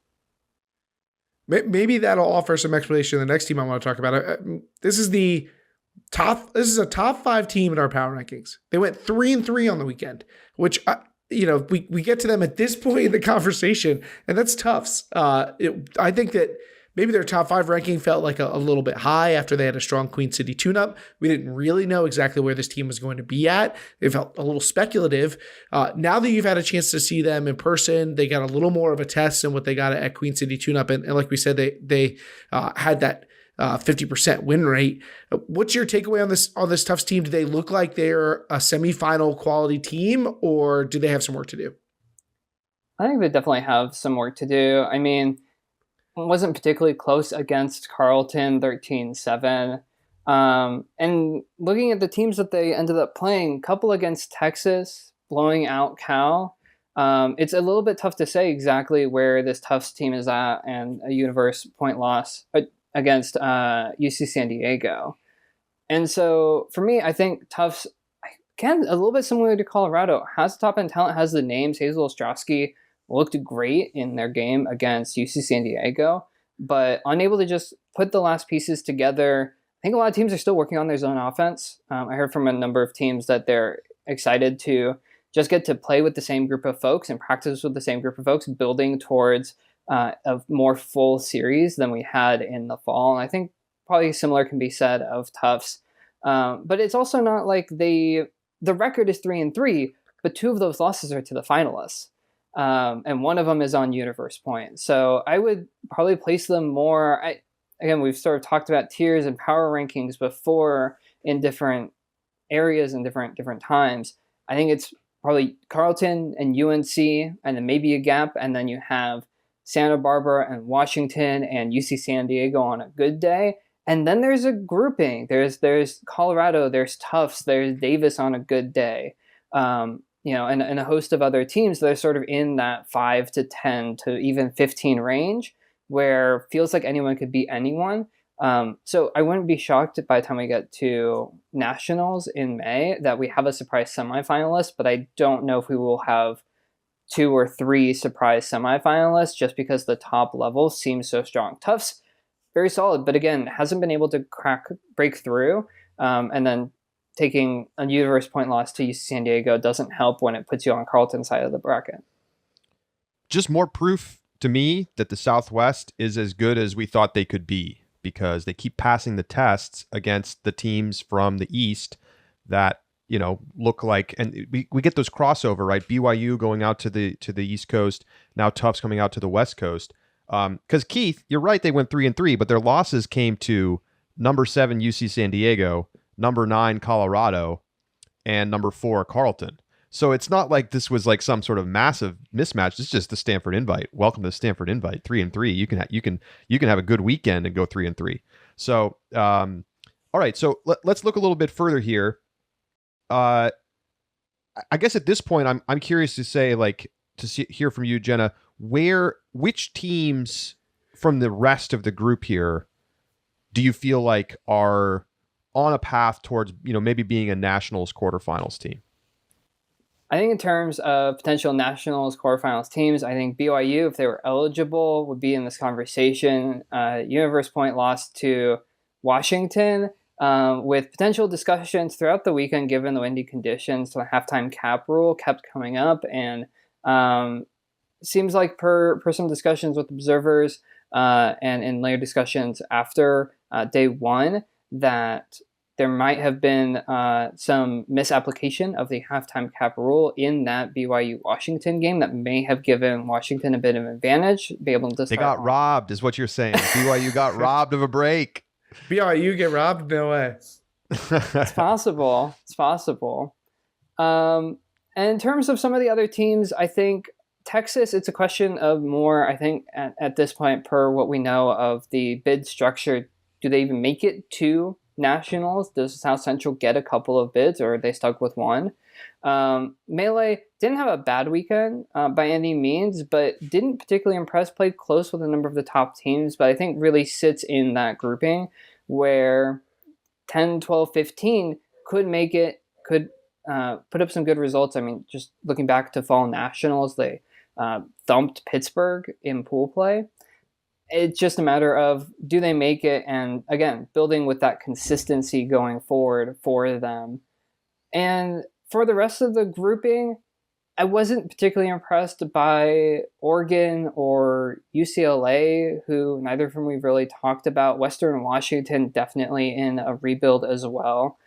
Maybe that'll offer some explanation in the next team I want to talk about. This is a top 5 team in our power rankings. They went 3-3 on the weekend, which we get to them at this point in the conversation, and that's Tufts. I think that maybe their top 5 ranking felt like a little bit high after they had a strong Queen City tune-up. We didn't really know exactly where this team was going to be at. It felt a little speculative. Now that you've had a chance to see them in person, they got a little more of a test than what they got at Queen City tune-up. And like we said, they had that 50% win rate. What's your takeaway on this Tufts team? Do they look like they're a semifinal quality team, or do they have some work to do? I think they definitely have some work to do. I mean, it wasn't particularly close against Carleton, 13-7. And looking at the teams that they ended up playing, a couple against Texas, blowing out Cal. It's a little bit tough to say exactly where this Tufts team is at, and a universe point loss against UC San Diego. And so for me, I think Tufts, again, a little bit similar to Colorado, has the top end talent, has the names. Hazel Ostrowski looked great in their game against UC San Diego, but unable to just put the last pieces together. I think a lot of teams are still working on their zone offense. I heard from a number of teams that they're excited to just get to play with the same group of folks and practice with the same group of folks, building towards a more full series than we had in the fall. And I think probably similar can be said of Tufts. But it's also not like the record is 3-3, but 2 of those losses are to the finalists. And one of them is on universe point. So I would probably place them more. Again, we've sort of talked about tiers and power rankings before in different areas and different times. I think it's probably Carleton and UNC, and then maybe a gap. And then you have Santa Barbara and Washington and UC San Diego on a good day. And then there's a grouping. There's Colorado, there's Tufts, there's Davis on a good day. And a host of other teams that are sort of in that 5 to 10 to even 15 range, where it feels like anyone could beat anyone. So I wouldn't be shocked by the time we get to nationals in May that we have a surprise semifinalist, but I don't know if we will have 2 or 3 surprise semifinalists just because the top level seems so strong. Tufts, very solid, but again, hasn't been able to break through. And then taking a universe point loss to UC San Diego doesn't help when it puts you on Carleton's side of the bracket. Just more proof to me that the Southwest is as good as we thought they could be, because they keep passing the tests against the teams from the East that, look like, and we get those crossover, right? BYU going out to the East Coast, now Tufts coming out to the West Coast. Because Keith, you're right, they went 3-3, but their losses came to number 7 UC San Diego, number 9 Colorado, and number 4 Carleton. So it's not like this was like some sort of massive mismatch. It's just the Stanford Invite. Welcome to the Stanford Invite. 3-3. You can have a good weekend and go 3-3. So all right. So let's look a little bit further here. I guess at this point, I'm curious to say, hear from you, Jenna. Which teams from the rest of the group here do you feel like are on a path towards, maybe being a nationals quarterfinals team? I think in terms of potential nationals quarterfinals teams, I think BYU, if they were eligible, would be in this conversation. Universe point lost to Washington, with potential discussions throughout the weekend, given the windy conditions. The halftime cap rule kept coming up, and seems like per some discussions with observers and in later discussions after day 1, that there might have been some misapplication of the halftime cap rule in that BYU-Washington game that may have given Washington a bit of an advantage. Be able to. They got robbed, is what you're saying. BYU got robbed of a break. BYU get robbed? No way. It's possible. It's possible. And in terms of some of the other teams, I think Texas, it's a question of more, I think, at this point, per what we know of the bid structure, do they even make it to nationals? Does South Central get a couple of bids, or are they stuck with one? Melee didn't have a bad weekend by any means, but didn't particularly impress. Played close with a number of the top teams, but I think really sits in that grouping where 10, 12, 15 could make it, could put up some good results. I mean, just looking back to fall nationals, they thumped Pittsburgh in pool play. It's just a matter of, do they make it? And again, building with that consistency going forward for them. And for the rest of the grouping, I wasn't particularly impressed by Oregon or UCLA, who neither of them we've really talked about. Western Washington definitely in a rebuild as well.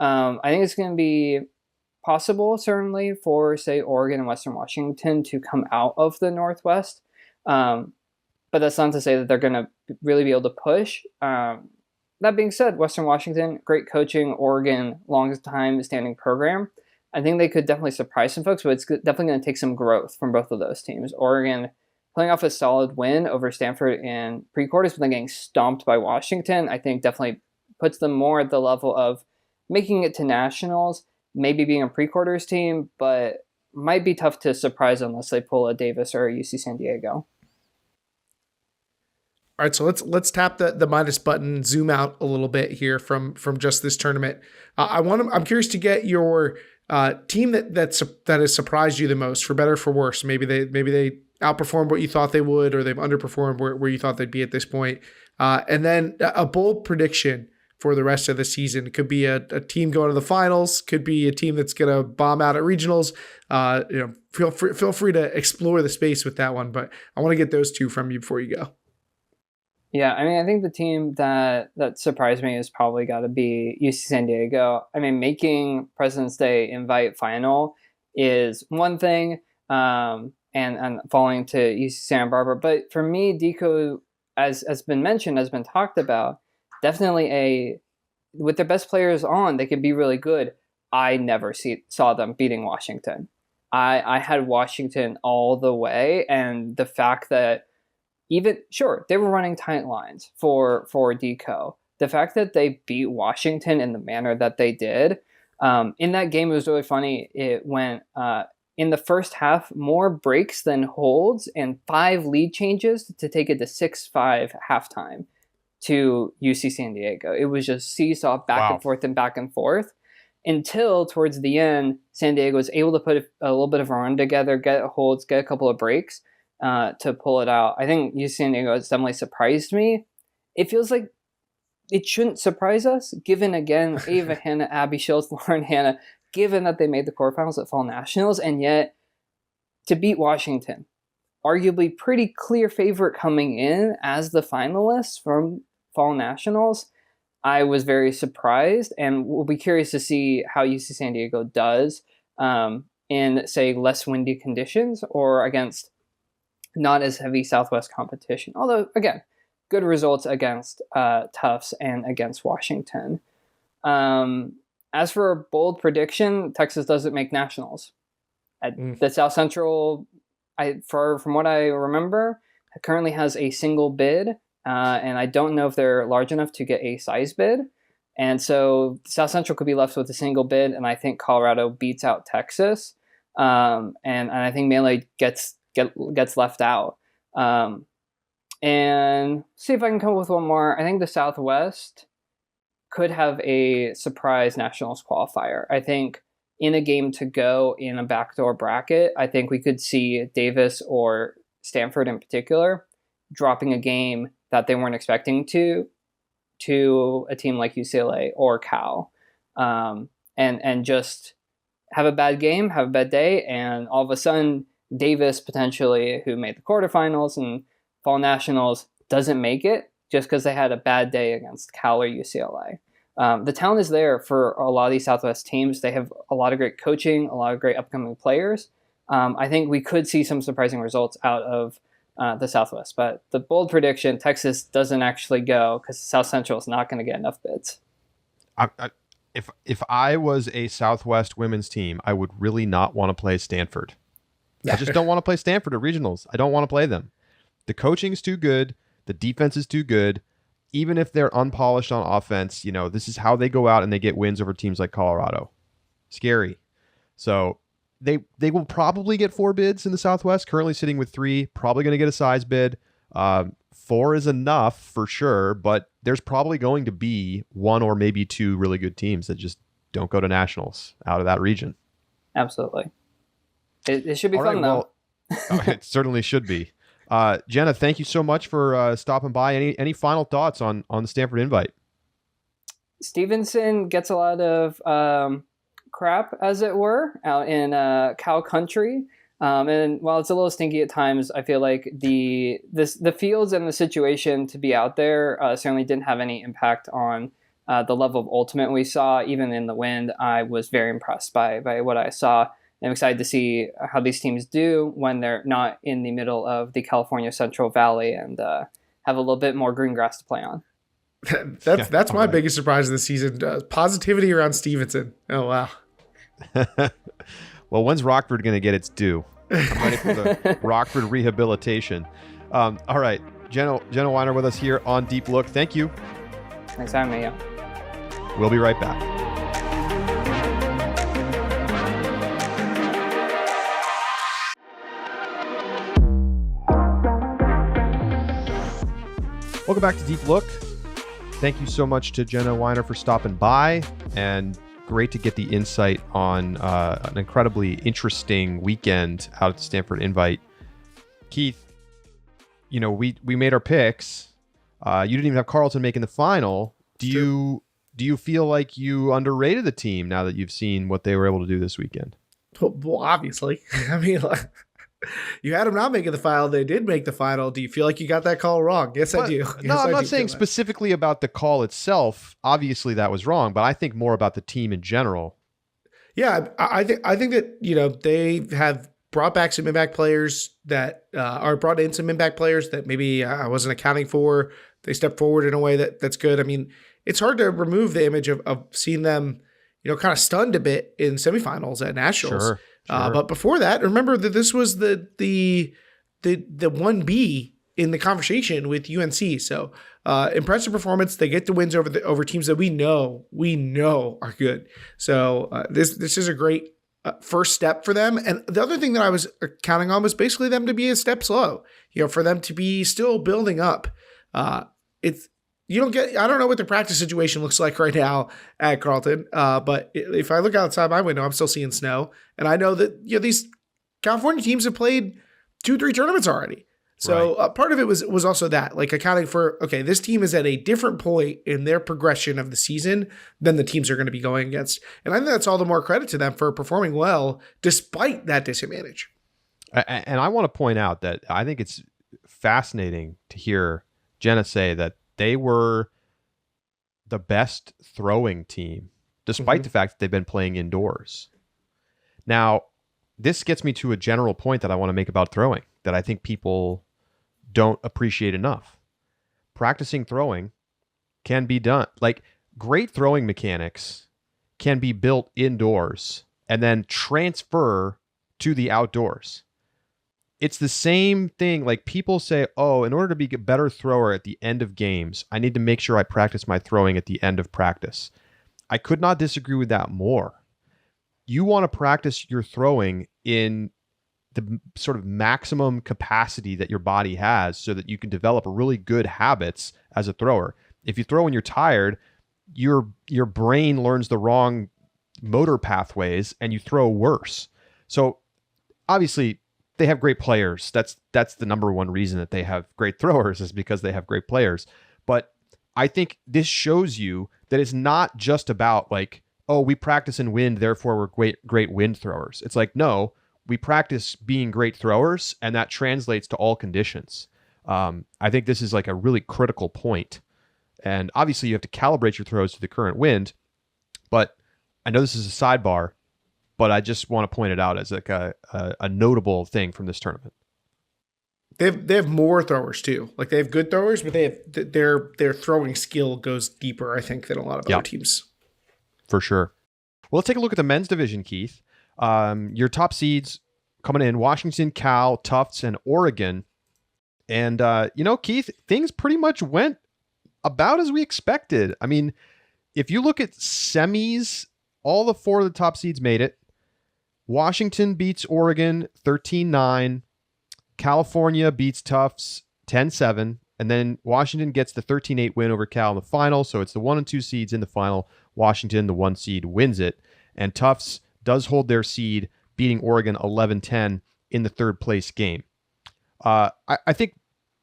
I think it's going to be possible, certainly, for, say, Oregon and Western Washington to come out of the Northwest. But that's not to say that they're going to really be able to push. That being said, Western Washington, great coaching. Oregon, longest time standing program. I think they could definitely surprise some folks, but it's definitely going to take some growth from both of those teams. Oregon playing off a solid win over Stanford in pre-quarters, but then getting stomped by Washington, I think definitely puts them more at the level of making it to nationals, maybe being a pre-quarters team, but might be tough to surprise unless they pull a Davis or a UC San Diego. All right, so let's tap the minus button, zoom out a little bit here from just this tournament. I'm curious to get your team that has surprised you the most, for better or for worse. Maybe they outperformed what you thought they would, or they've underperformed where you thought they'd be at this point. And then a bold prediction for the rest of the season. It could be a team going to the finals, could be a team that's going to bomb out at regionals. Feel free to explore the space with that one, but I want to get those two from you before you go. Yeah, I mean, I think the team that surprised me has probably got to be UC San Diego. I mean, making President's Day invite final is one thing, and falling to UC Santa Barbara. But for me, Deco, as has been mentioned, has been talked about, definitely with their best players on, they could be really good. I never saw them beating Washington. I had Washington all the way, and the fact that they were running tight lines for Deco. The fact that they beat Washington in the manner that they did, in that game, it was really funny. It went in the first half, more breaks than holds, and 5 lead changes to take it to 6-5 halftime to UC San Diego. It was just seesaw back and forth until towards the end, San Diego was able to put a little bit of a run together, get holds, get a couple of breaks to pull it out. I think UC San Diego has definitely surprised me. It feels like it shouldn't surprise us, given, again, Ava Hanna, Abby Schultz, Lauren Hanna, given that they made the quarterfinals at Fall Nationals, and yet to beat Washington, arguably pretty clear favorite coming in as the finalists from Fall Nationals, I was very surprised, and we'll be curious to see how UC San Diego does in, say, less windy conditions or against not as heavy Southwest competition. Although, again, good results against Tufts and against Washington. As for a bold prediction, Texas doesn't make nationals. The South Central, from what I remember, currently has a single bid, and I don't know if they're large enough to get a size bid. And so South Central could be left with a single bid, and I think Colorado beats out Texas, and I think Melee gets left out. And see if I can come up with one more. I think the Southwest could have a surprise nationals qualifier. I think in a game to go in a backdoor bracket, I think we could see Davis or Stanford in particular dropping a game that they weren't expecting to a team like UCLA or Cal, and just have a bad game, have a bad day, and all of a sudden Davis, potentially, who made the quarterfinals and Fall Nationals, doesn't make it just because they had a bad day against Cal or UCLA. The talent is there for a lot of these Southwest teams. They have a lot of great coaching, a lot of great upcoming players. I think we could see some surprising results out of the Southwest. But the bold prediction, Texas doesn't actually go because South Central is not going to get enough bids. If I was a Southwest women's team, I would really not want to play Stanford. I just don't want to play Stanford at regionals. I don't want to play them. The coaching's too good. The defense is too good. Even if they're unpolished on offense, this is how they go out and they get wins over teams like Colorado. Scary. So they will probably get 4 bids in the Southwest, currently sitting with 3, probably going to get a size bid. 4 is enough for sure, but there's probably going to be 1 or maybe 2 really good teams that just don't go to nationals out of that region. Absolutely. It should be fun, though. It certainly should be. Jenna, thank you so much for stopping by. Any final thoughts on the Stanford invite? Stevenson gets a lot of crap, as it were, out in cow country. And while it's a little stinky at times, I feel like the fields and the situation to be out there certainly didn't have any impact on the level of ultimate we saw. Even in the wind, I was very impressed by what I saw. I'm excited to see how these teams do when they're not in the middle of the California Central Valley and have a little bit more green grass to play on. That's my biggest surprise of the season. Positivity around Stevenson. Oh, wow. Well, when's Rockford going to get its due? I'm ready for the Rockford rehabilitation. All right. Jenna Weiner with us here on Deep Look. Thank you. Thanks for having me. Yeah. We'll be right back. Welcome back to Deep Look. Thank you so much to Jenna Weiner for stopping by, and great to get the insight on an incredibly interesting weekend out at the Stanford Invite. Keith, we made our picks. You didn't even have Carleton making the final. Do you feel like you underrated the team now that you've seen what they were able to do this weekend? Well, obviously. I mean, you had them not making the final. They did make the final. Do you feel like you got that call wrong? Yes, I do. Yes, no, I'm not saying specifically about the call itself. Obviously, that was wrong, but I think more about the team in general. Yeah, I think that they have brought back some impact players that are brought in some impact players that maybe I wasn't accounting for. They stepped forward in a way that's good. I mean, it's hard to remove the image of seeing them, kind of stunned a bit in semifinals at nationals. Sure. But before that, remember that this was the 1B in the conversation with UNC. So impressive performance. They get the wins over teams that we know are good. So this is a great first step for them. And the other thing that I was counting on was basically them to be a step slow. For them to be still building up. I don't know what the practice situation looks like right now at Carleton, but if I look outside my window, I'm still seeing snow. And I know that these California teams have played 2-3 tournaments already. So right. Part of it was also that, like accounting for, okay, this team is at a different point in their progression of the season than the teams are going to be going against. And I think that's all the more credit to them for performing well despite that disadvantage. And I want to point out that I think it's fascinating to hear Jenna say that they were the best throwing team, despite the fact that they've been playing indoors. Now, this gets me to a general point that I want to make about throwing that I think people don't appreciate enough. Practicing throwing can be done. Like, great throwing mechanics can be built indoors and then transfer to the outdoors. It's the same thing. Like, people say, in order to be a better thrower at the end of games, I need to make sure I practice my throwing at the end of practice. I could not disagree with that more. You want to practice your throwing in the sort of maximum capacity that your body has so that you can develop really good habits as a thrower. If you throw when you're tired, your brain learns the wrong motor pathways and you throw worse. So obviously, they have great players. That's the number one reason that they have great throwers, is because they have great players. But I think this shows you that it's not just about like, we practice in wind, therefore we're great wind throwers. It's like, no, we practice being great throwers, and that translates to all conditions. I think this is like a really critical point. And obviously you have to calibrate your throws to the current wind, but I know this is a sidebar, but I just want to point it out as like a notable thing from this tournament. They have more throwers too. Like, they have good throwers, but they have their throwing skill goes deeper, I think, than a lot of other teams. For sure. Well, let's take a look at the men's division, Keith. Your top seeds coming in: Washington, Cal, Tufts, and Oregon. And Keith, things pretty much went about as we expected. I mean, if you look at semis, all the 4 of the top seeds made it. Washington beats Oregon 13-9. California beats Tufts 10-7. And then Washington gets the 13-8 win over Cal in the final. So it's the 1 and 2 seeds in the final. Washington, the 1 seed, wins it. And Tufts does hold their seed, beating Oregon 11-10 in the 3rd place game. I think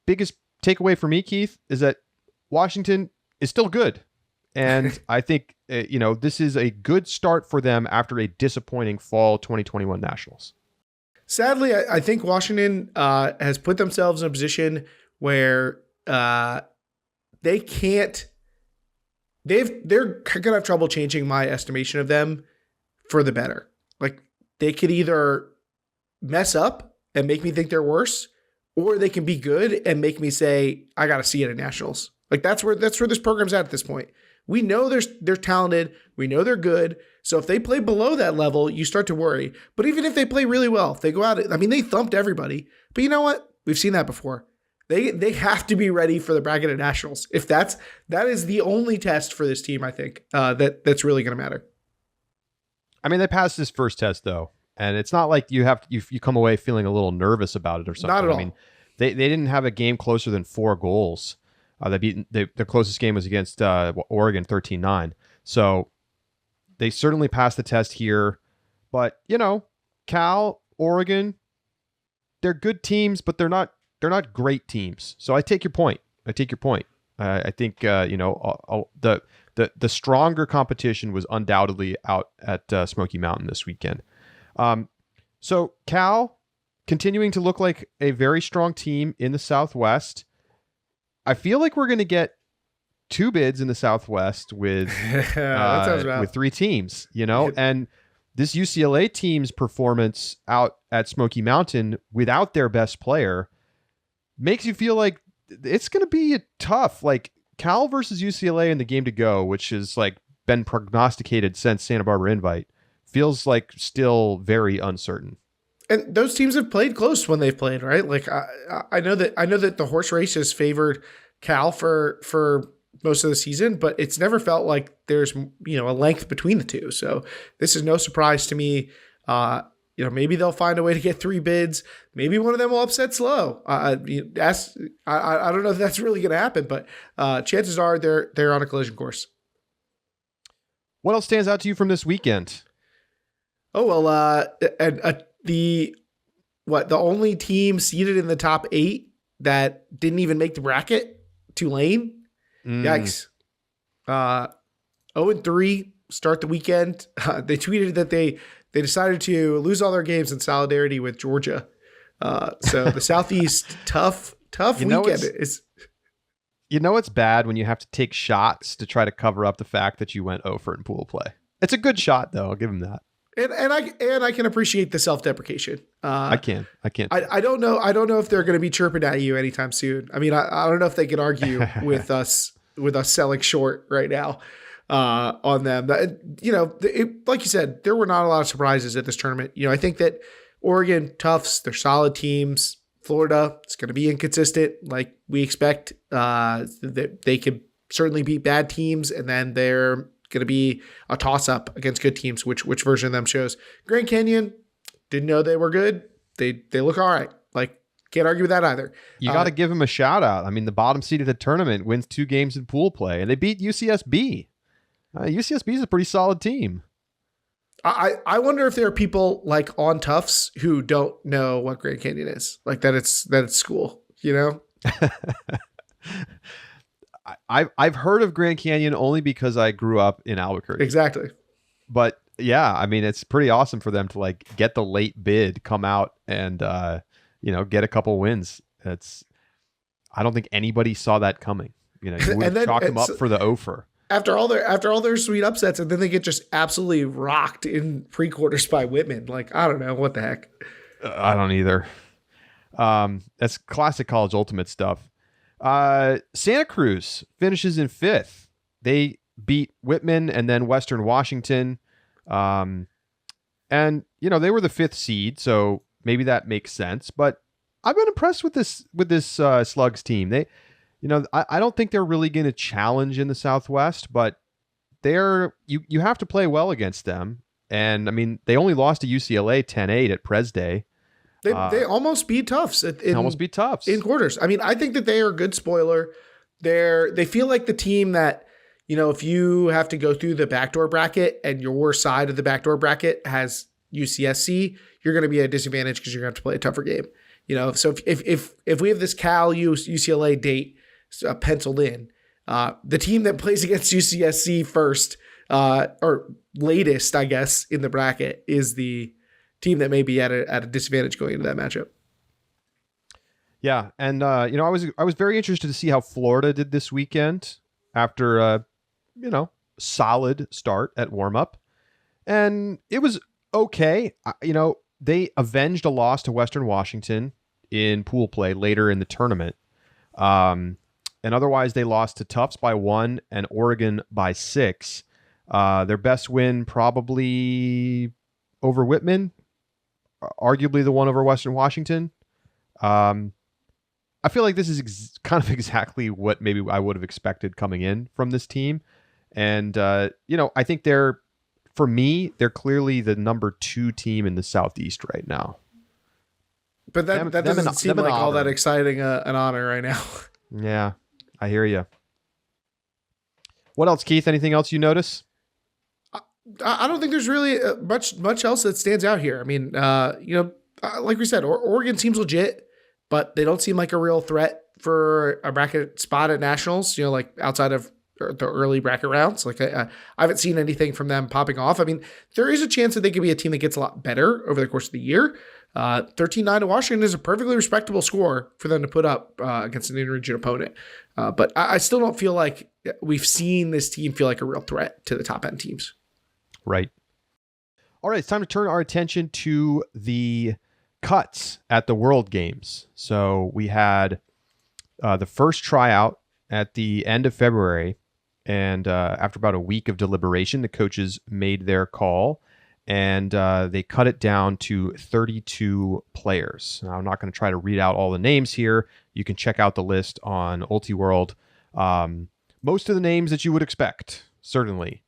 biggest takeaway for me, Keith, is that Washington is still good. And I think, this is a good start for them after a disappointing fall 2021 Nationals. Sadly, I think Washington has put themselves in a position where they can't. They're gonna have trouble changing my estimation of them for the better. Like, they could either mess up and make me think they're worse, or they can be good and make me say, I got to see it at Nationals. Like, that's where this program's at this point. We know they're talented. We know they're good. So if they play below that level, you start to worry. But even if they play really well, if they go out, they thumped everybody. But you know what? We've seen that before. They have to be ready for the bracket at Nationals. If that is the only test for this team, I think that's really going to matter. I mean, they passed this first test though, and it's not like you come away feeling a little nervous about it or something. Not at all. I mean, they didn't have a game closer than 4 goals. Their closest game was against Oregon 13-9. So they certainly passed the test here. But, Cal, Oregon, they're good teams, but they're not great teams. So I take your point. I think, the stronger competition was undoubtedly out at Smoky Mountain this weekend. So Cal continuing to look like a very strong team in the Southwest. I feel like we're going to get 2 bids in the Southwest with 3 teams, and this UCLA team's performance out at Smoky Mountain without their best player makes you feel like it's going to be tough. Like, Cal versus UCLA in the game to go, which has been prognosticated since Santa Barbara Invite, feels like still very uncertain. And those teams have played close when they've played, right? Like, I know that the horse race has favored Cal for most of the season, but it's never felt like there's a length between the two. So this is no surprise to me. Maybe they'll find a way to get 3 bids. Maybe one of them will upset Slow. I don't know if that's really going to happen, but chances are they're on a collision course. What else stands out to you from this weekend? Oh, well, the only team seeded in the top 8 that didn't even make the bracket, Tulane. Yikes. 0-3 start the weekend. They tweeted that they decided to lose all their games in solidarity with Georgia. So the Southeast, tough weekend. It's bad when you have to take shots to try to cover up the fact that you went 0 in pool play. It's a good shot though. I'll give him that. And I can appreciate the self-deprecation. I can't. I don't know if they're going to be chirping at you anytime soon. I mean, I don't know if they can argue with us selling short right now on them. Like you said, there were not a lot of surprises at this tournament. I think that Oregon, Tufts, they're solid teams. Florida, it's going to be inconsistent, like we expect. That they could certainly beat bad teams, and then they're going to be a toss-up against good teams, which version of them shows. Grand Canyon, didn't know they were good. They look all right. Like, can't argue with that either. You got to give them a shout out. I mean, the bottom seed of the tournament wins 2 games in pool play, and they beat UCSB. UCSB is a pretty solid team. I wonder if there are people like on Tufts who don't know what Grand Canyon is, like that it's school, I've heard of Grand Canyon only because I grew up in Albuquerque. Exactly. But yeah, I mean, it's pretty awesome for them to get the late bid, come out and, get a couple wins. I don't think anybody saw that coming. You would chalk them up for the offer. After all their sweet upsets, and then they get just absolutely rocked in pre-quarters by Whitman. Like, I don't know what the heck. I don't either. That's classic college ultimate stuff. Santa Cruz finishes in 5th. They beat Whitman and then Western Washington. And they were the 5th seed, so maybe that makes sense. But I've been impressed with this Slugs team. They, I don't think they're really going to challenge in the Southwest, but you have to play well against them. And I mean, they only lost to UCLA 10-8 at Pres Day. They almost beat Tufts. In quarters. I mean, I think that they are a good spoiler. They feel like the team that, if you have to go through the backdoor bracket and your side of the backdoor bracket has UCSC, you're going to be at a disadvantage because you're going to have to play a tougher game. So if we have this Cal UCLA date penciled in, The team that plays against UCSC first, or latest, I guess, in the bracket is the team that may be at a disadvantage going into that matchup. Yeah, and I was very interested to see how Florida did this weekend after solid start at warm up, and it was okay. They avenged a loss to Western Washington in pool play later in the tournament, and otherwise they lost to Tufts by 1 and Oregon by 6. Their best win probably over Whitman, arguably the one over Western Washington. I feel like this is kind of exactly what maybe I would have expected coming in from this team. And, I think they're clearly the number 2 team in the Southeast right now. But that doesn't seem like all that exciting an honor right now. Yeah, I hear you. What else, Keith? Anything else you notice? I don't think there's really much else that stands out here. I mean, like we said, Oregon seems legit, but they don't seem like a real threat for a bracket spot at nationals, like outside of the early bracket rounds. Like I haven't seen anything from them popping off. I mean, there is a chance that they could be a team that gets a lot better over the course of the year. 13-9 to Washington is a perfectly respectable score for them to put up against an in-region opponent. But I still don't feel like we've seen this team feel like a real threat to the top end teams. Right. All right, it's time to turn our attention to the cuts at the World Games. So we had the first tryout at the end of February, and after about a week of deliberation, the coaches made their call, and they cut it down to 32 players. Now, I'm not going to try to read out all the names here. You can check out the list on Ultiworld. Most of the names that you would expect, certainly.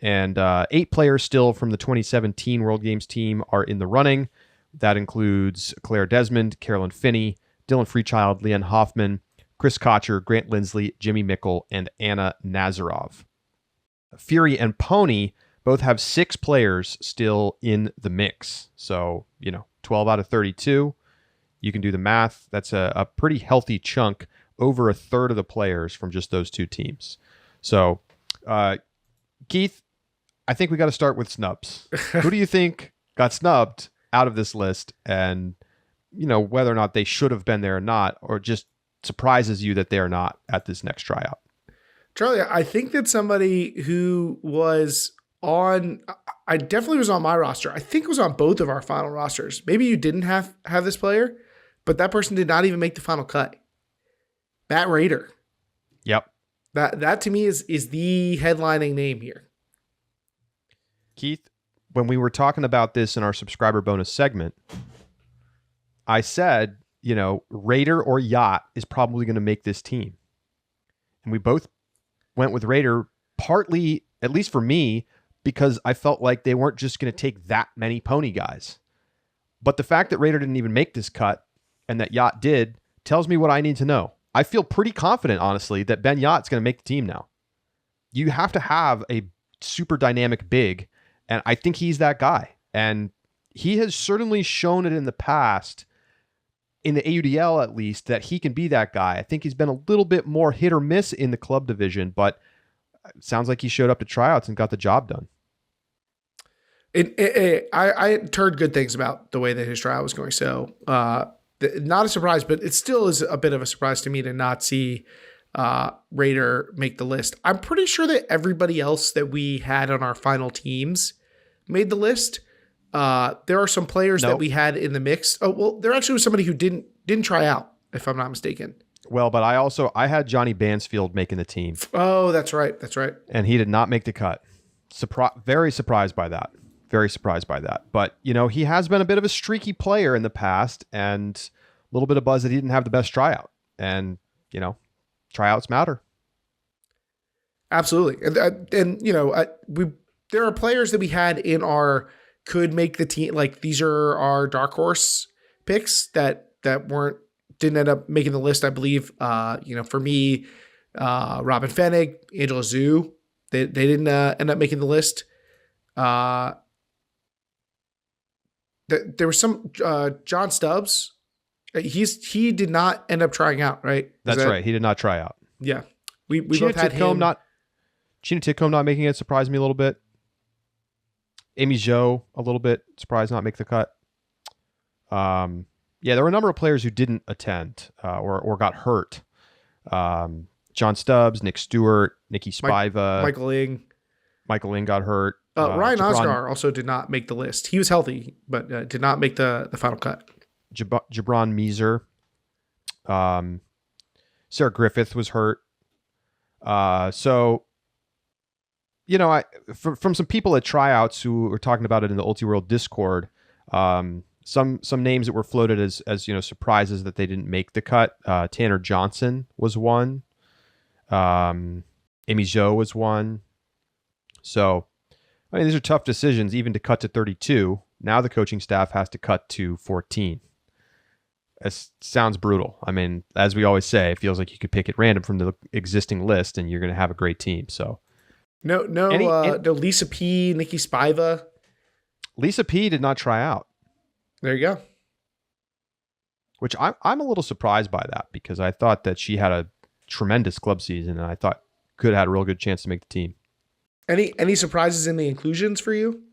And 8 players still from the 2017 World Games team are in the running. That includes Claire Desmond, Carolyn Finney, Dylan Freechild, Leanne Hoffman, Chris Kocher, Grant Lindsley, Jimmy Mickle, and Anna Nazarov. Fury and Pony both have 6 players still in the mix. So, 12 out of 32. You can do the math. That's a pretty healthy chunk, over a third of the players from just those 2 teams. So, Keith, I think we got to start with snubs. Who do you think got snubbed out of this list, and whether or not they should have been there or not, or just surprises you that they are not at this next tryout? Charlie, I think that somebody who was I definitely was on my roster. I think it was on both of our final rosters. Maybe you didn't have this player, but that person did not even make the final cut. Matt Rader. Yep. That to me is the headlining name here. Keith, when we were talking about this in our subscriber bonus segment, I said, Raider or Yacht is probably going to make this team. And we both went with Raider, partly, at least for me, because I felt like they weren't just going to take that many Pony guys. But the fact that Raider didn't even make this cut and that Yacht did tells me what I need to know. I feel pretty confident, honestly, that Ben Yacht's going to make the team now. You have to have a super dynamic big, and I think he's that guy. And he has certainly shown it in the past, in the AUDL at least, that he can be that guy. I think he's been a little bit more hit or miss in the club division, but it sounds like he showed up to tryouts and got the job done. I had heard good things about the way that his tryout was going. So not a surprise, but it still is a bit of a surprise to me to not see Raider make the list. I'm pretty sure that everybody else that we had on our final teams made the list. There are some players that we had in the mix. Oh, well, there actually was somebody who didn't try out, if I'm not mistaken. Well, but I had Johnny Bansfield making the team. Oh, that's right. And he did not make the cut. Very surprised by that. But, he has been a bit of a streaky player in the past, and a little bit of buzz that he didn't have the best tryout. And, tryouts matter. Absolutely. There are players that we had in our could make the team. Like, these are our dark horse picks that didn't end up making the list, I believe. For me, Robin Fennig, Angela Zhu, they didn't end up making the list. There was some John Stubbs. He did not end up trying out, right? That's right. He did not try out. Yeah. We both had him. Gina Titcomb not making it surprised me a little bit. Amy Zhou a little bit surprised not make the cut. Yeah, there were a number of players who didn't attend or got hurt. John Stubbs, Nick Stewart, Nikki Spiva, Michael Ing got hurt. Ryan Oscar also did not make the list. He was healthy, but did not make the final cut. Jabron Meeser. Sarah Griffith was hurt. So, you know, from some people at tryouts who were talking about it in the Ultiworld Discord, some names that were floated as you know, surprises that they didn't make the cut. Tanner Johnson was one. Amy Zhou was one. So, I mean, these are tough decisions, even to cut to 32. Now the coaching staff has to cut to 14. It sounds brutal. I mean, as we always say, it feels like you could pick at random from the existing list and you're going to have a great team. So, no, Lisa P, Nikki Spiva. Lisa P did not try out. There you go. Which I'm a little surprised by that, because I thought that she had a tremendous club season and I thought could have had a real good chance to make the team. Any surprises in the inclusions for you?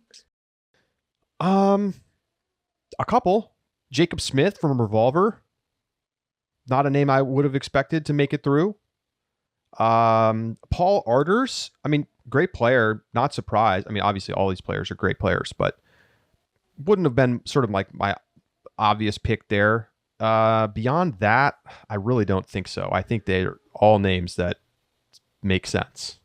A couple. Jacob Smith from Revolver. Not a name I would have expected to make it through. Paul Arders. I mean, great player. Not surprised. I mean, obviously all these players are great players, but wouldn't have been sort of like my obvious pick there. Beyond that, I really don't think so. I think they're all names that make sense.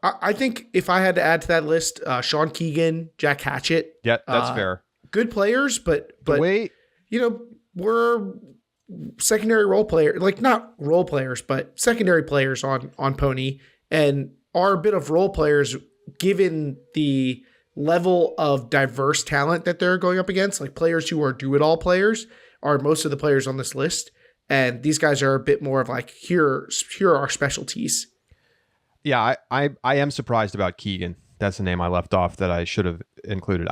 I think if I had to add to that list, Sean Keegan, Jack Hatchett. Yeah, that's fair. Good players, but wait, you know, we're secondary role player, like not role players, but secondary players on Pony, and are a bit of role players given the level of diverse talent that they're going up against. Like players who are do-it-all players are most of the players on this list, and these guys are a bit more of like, here are our specialties. Yeah, I am surprised about Keegan. That's the name I left off that I should have included.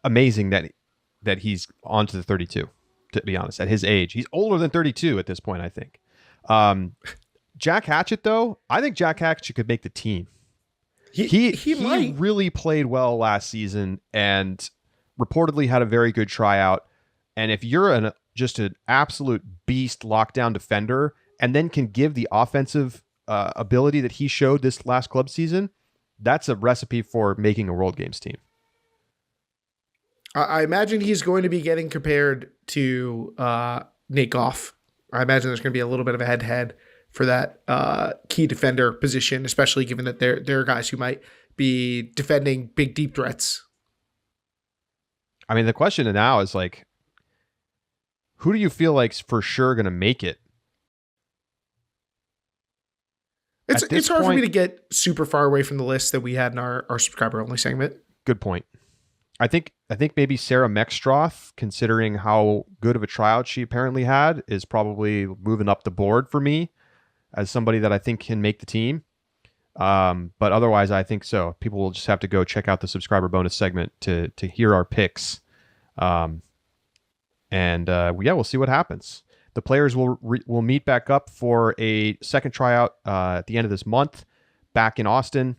Amazing that he's on to the 32, to be honest, at his age. He's older than 32 at this point, I think. Jack Hatchett, though, I think Jack Hatchett could make the team. He might. Really played well last season and reportedly had a very good tryout. And if you're just an absolute beast lockdown defender and then can give the offensive ability that he showed this last club season, that's a recipe for making a World Games team. I imagine he's going to be getting compared to Nate Goff. I imagine there's going to be a little bit of a head-to-head for that key defender position, especially given that there are guys who might be defending big, deep threats. I mean, the question now is like, who do you feel like's for sure going to make it? It's hard for me to get super far away from the list that we had in our subscriber-only segment. Good point. I think maybe Sarah Meckstroth, considering how good of a tryout she apparently had, is probably moving up the board for me as somebody that I think can make the team. But otherwise, I think so. People will just have to go check out the subscriber bonus segment to hear our picks. We'll see what happens. The players will meet back up for a second tryout at the end of this month back in Austin.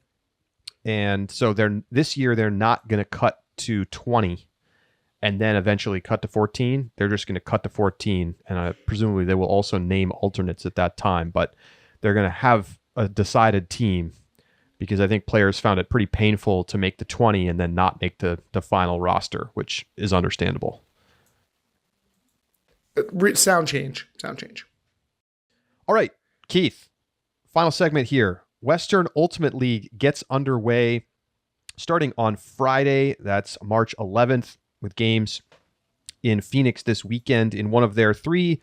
And so this year they're not going to cut to 20 and then eventually cut to 14. They're just going to cut to 14. And presumably they will also name alternates at that time. But they're going to have a decided team, because I think players found it pretty painful to make the 20 and then not make the final roster, which is understandable. Sound change. All right, Keith, final segment here. Western Ultimate League gets underway starting on Friday. That's March 11th, with games in Phoenix this weekend in one of their 3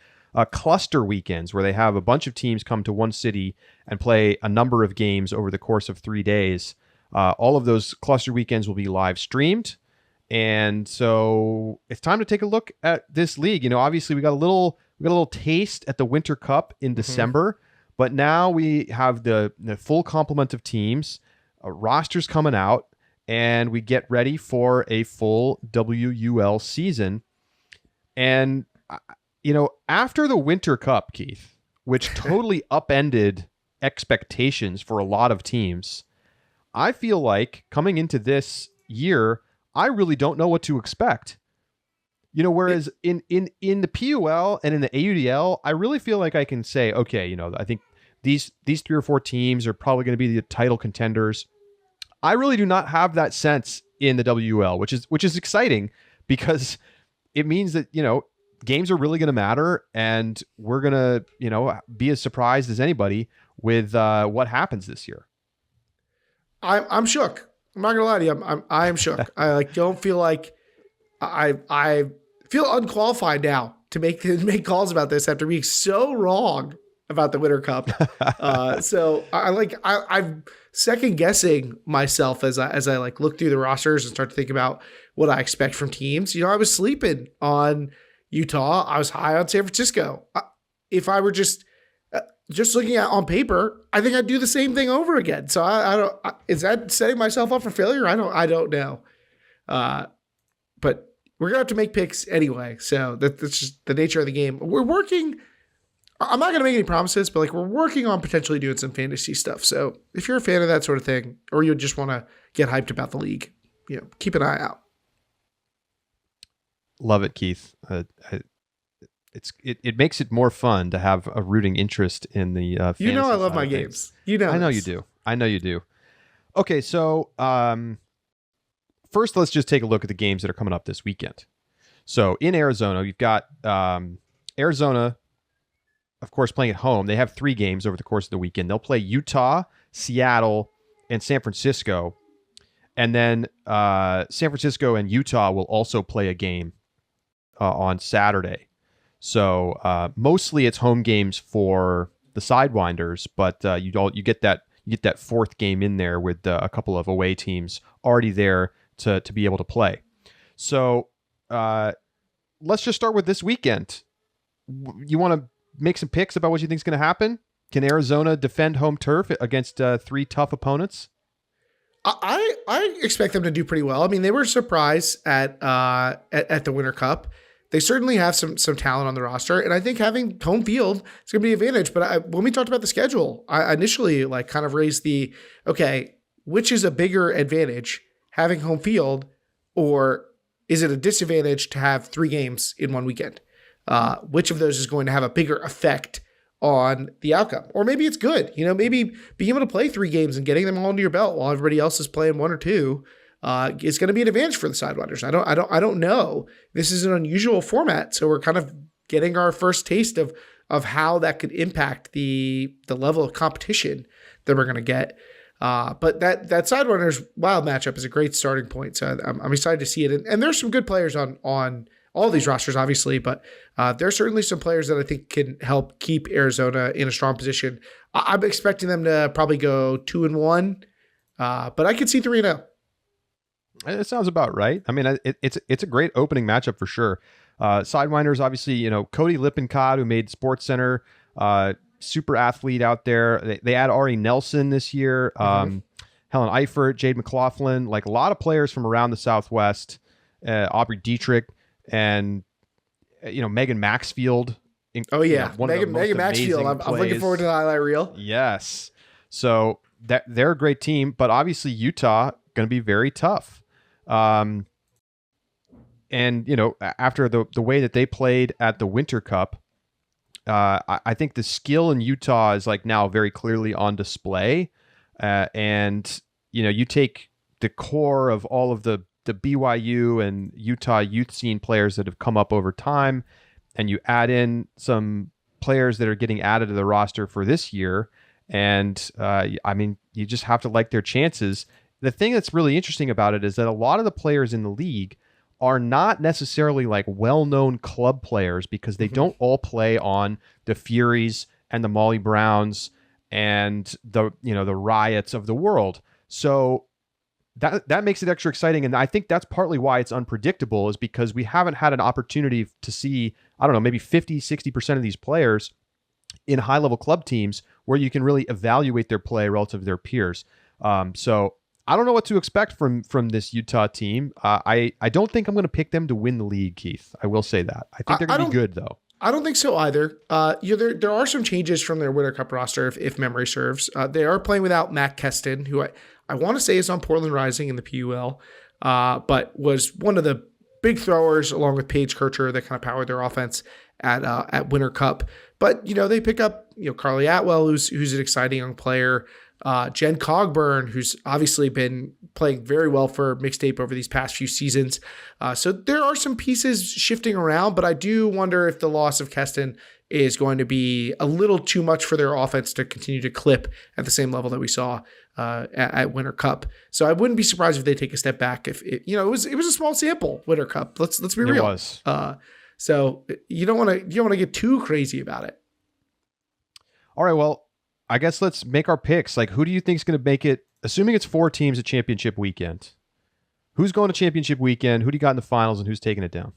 cluster weekends where they have a bunch of teams come to one city and play a number of games over the course of 3 days. All of those cluster weekends will be live streamed. And so it's time to take a look at this league. You know, obviously we got a little taste at the Winter Cup in December, but now we have the full complement of teams, rosters coming out, and we get ready for a full WUL season. And, you know, after the Winter Cup, Keith, which totally upended expectations for a lot of teams. I feel like coming into this year, I really don't know what to expect. Whereas in the PUL and in the AUDL, I really feel like I can say, okay, I think these 3 or 4 teams are probably going to be the title contenders. I really do not have that sense in the WUL, which is exciting because it means that, games are really going to matter, and we're going to, be as surprised as anybody with what happens this year. I'm shook. I'm not gonna lie to you. I am shook. I don't feel like I feel unqualified now to make calls about this after being so wrong about the Winter Cup. So I'm second guessing myself as I look through the rosters and start to think about what I expect from teams. I was sleeping on Utah. I was high on San Francisco. If I were just looking at on paper, I think I'd do the same thing over again. So I don't. Is that setting myself up for failure? I don't know. But we're gonna have to make picks anyway. So that's just the nature of the game. We're working. I'm not gonna make any promises, but we're working on potentially doing some fantasy stuff. So if you're a fan of that sort of thing, or you just want to get hyped about the league, keep an eye out. Love it, Keith. It makes it more fun to have a rooting interest in the fantasy I love side my of games. things. I know you do. I know you do. Okay, so first let's just take a look at the games that are coming up this weekend. So in Arizona, you've got Arizona, of course, playing at home. They have 3 games over the course of the weekend. They'll play Utah, Seattle, and San Francisco. And then San Francisco and Utah will also play a game on Saturday. So mostly it's home games for the Sidewinders, but you get that 4th game in there with a couple of away teams already there to be able to play. So let's just start with this weekend. You want to make some picks about what you think is going to happen? Can Arizona defend home turf against 3 tough opponents? I expect them to do pretty well. I mean, they were surprised at the Winter Cup. They certainly have some talent on the roster, and I think having home field is going to be an advantage. But when we talked about the schedule, I initially kind of raised which is a bigger advantage, having home field, or is it a disadvantage to have 3 games in one weekend? Which of those is going to have a bigger effect on the outcome? Or maybe it's good. Maybe being able to play 3 games and getting them all under your belt while everybody else is playing 1 or 2 is going to be an advantage for the Sidewinders. I don't know. This is an unusual format, so we're kind of getting our first taste of how that could impact the level of competition that we're going to get. But that Sidewinders Wild matchup is a great starting point. So I'm excited to see it. And there's some good players on all these rosters, obviously, but there's certainly some players that I think can help keep Arizona in a strong position. I'm expecting them to probably go 2-1, but I could see 3-0. It sounds about right. I mean, it's a great opening matchup for sure. Sidewinders, obviously, Cody Lippincott, who made SportsCenter, super athlete out there. They add Ari Nelson this year, Helen Eifert, Jade McLaughlin, a lot of players from around the Southwest, Aubrey Dietrich, and Megan Maxfield. Megan Maxfield. I'm looking forward to the highlight reel. Yes, so they're a great team, but obviously Utah going to be very tough. And after the way that they played at the Winter Cup, I think the skill in Utah is now very clearly on display. And you take the core of all of the BYU and Utah youth scene players that have come up over time, and you add in some players that are getting added to the roster for this year. And you just have to like their chances. The thing that's really interesting about it is that a lot of the players in the league are not necessarily well-known club players because they don't all play on the Furies and the Molly Browns and the Riots of the world. So that makes it extra exciting. And I think that's partly why it's unpredictable, is because we haven't had an opportunity to see, maybe 50, 60% of these players in high-level club teams where you can really evaluate their play relative to their peers. So I don't know what to expect from this Utah team. I don't think I'm going to pick them to win the league, Keith. I will say that. I think they're going to be good, though. I don't think so either. There are some changes from their Winter Cup roster, if memory serves. They are playing without Matt Keston, who I want to say is on Portland Rising in the PUL, but was one of the big throwers along with Paige Kircher that kind of powered their offense at Winter Cup. But they pick up Carly Atwell, who's an exciting young player. Jen Cogburn, who's obviously been playing very well for Mixtape over these past few seasons. So there are some pieces shifting around, but I do wonder if the loss of Keston is going to be a little too much for their offense to continue to clip at the same level that we saw at Winter Cup. So I wouldn't be surprised if they take a step back. If it was a small sample Winter Cup. Let's be real. It was. So you don't want to get too crazy about it. All right, well, I guess let's make our picks. Like, who do you think is going to make it, assuming it's 4 teams at championship weekend? Who's going to championship weekend? Who do you got in the finals, and who's taking it down?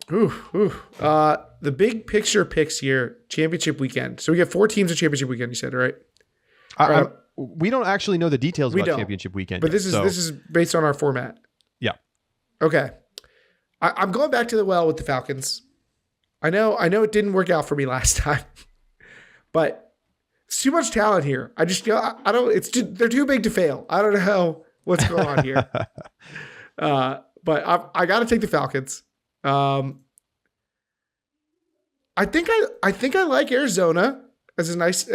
The big picture picks here, championship weekend. So we get 4 teams at championship weekend, you said, right? We don't actually know the details about championship weekend. But yet, this is based on our format. Yeah. Okay. I'm going back to the well with the Falcons. I know it didn't work out for me last time, but it's too much talent here. I don't. They're too big to fail. I don't know what's going on here. But I got to take the Falcons. I think I like Arizona as a nice.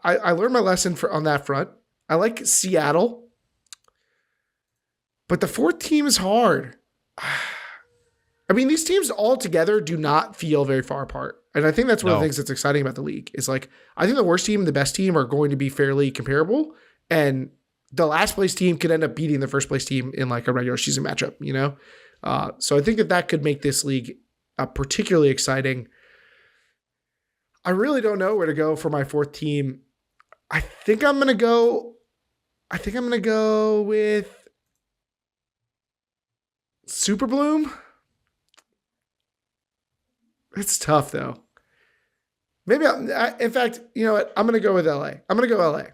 I learned my lesson on that front. I like Seattle, but the 4th team is hard. I mean, these teams all together do not feel very far apart. And I think that's one of the things that's exciting about the league is I think the worst team and the best team are going to be fairly comparable. And the last place team could end up beating the first place team in a regular season matchup, So I think that could make this league particularly exciting. I really don't know where to go for my 4th team. I think I'm going to go with Super Bloom. It's tough though. Maybe in fact, you know what? I'm going to go with LA. I'm going to go LA.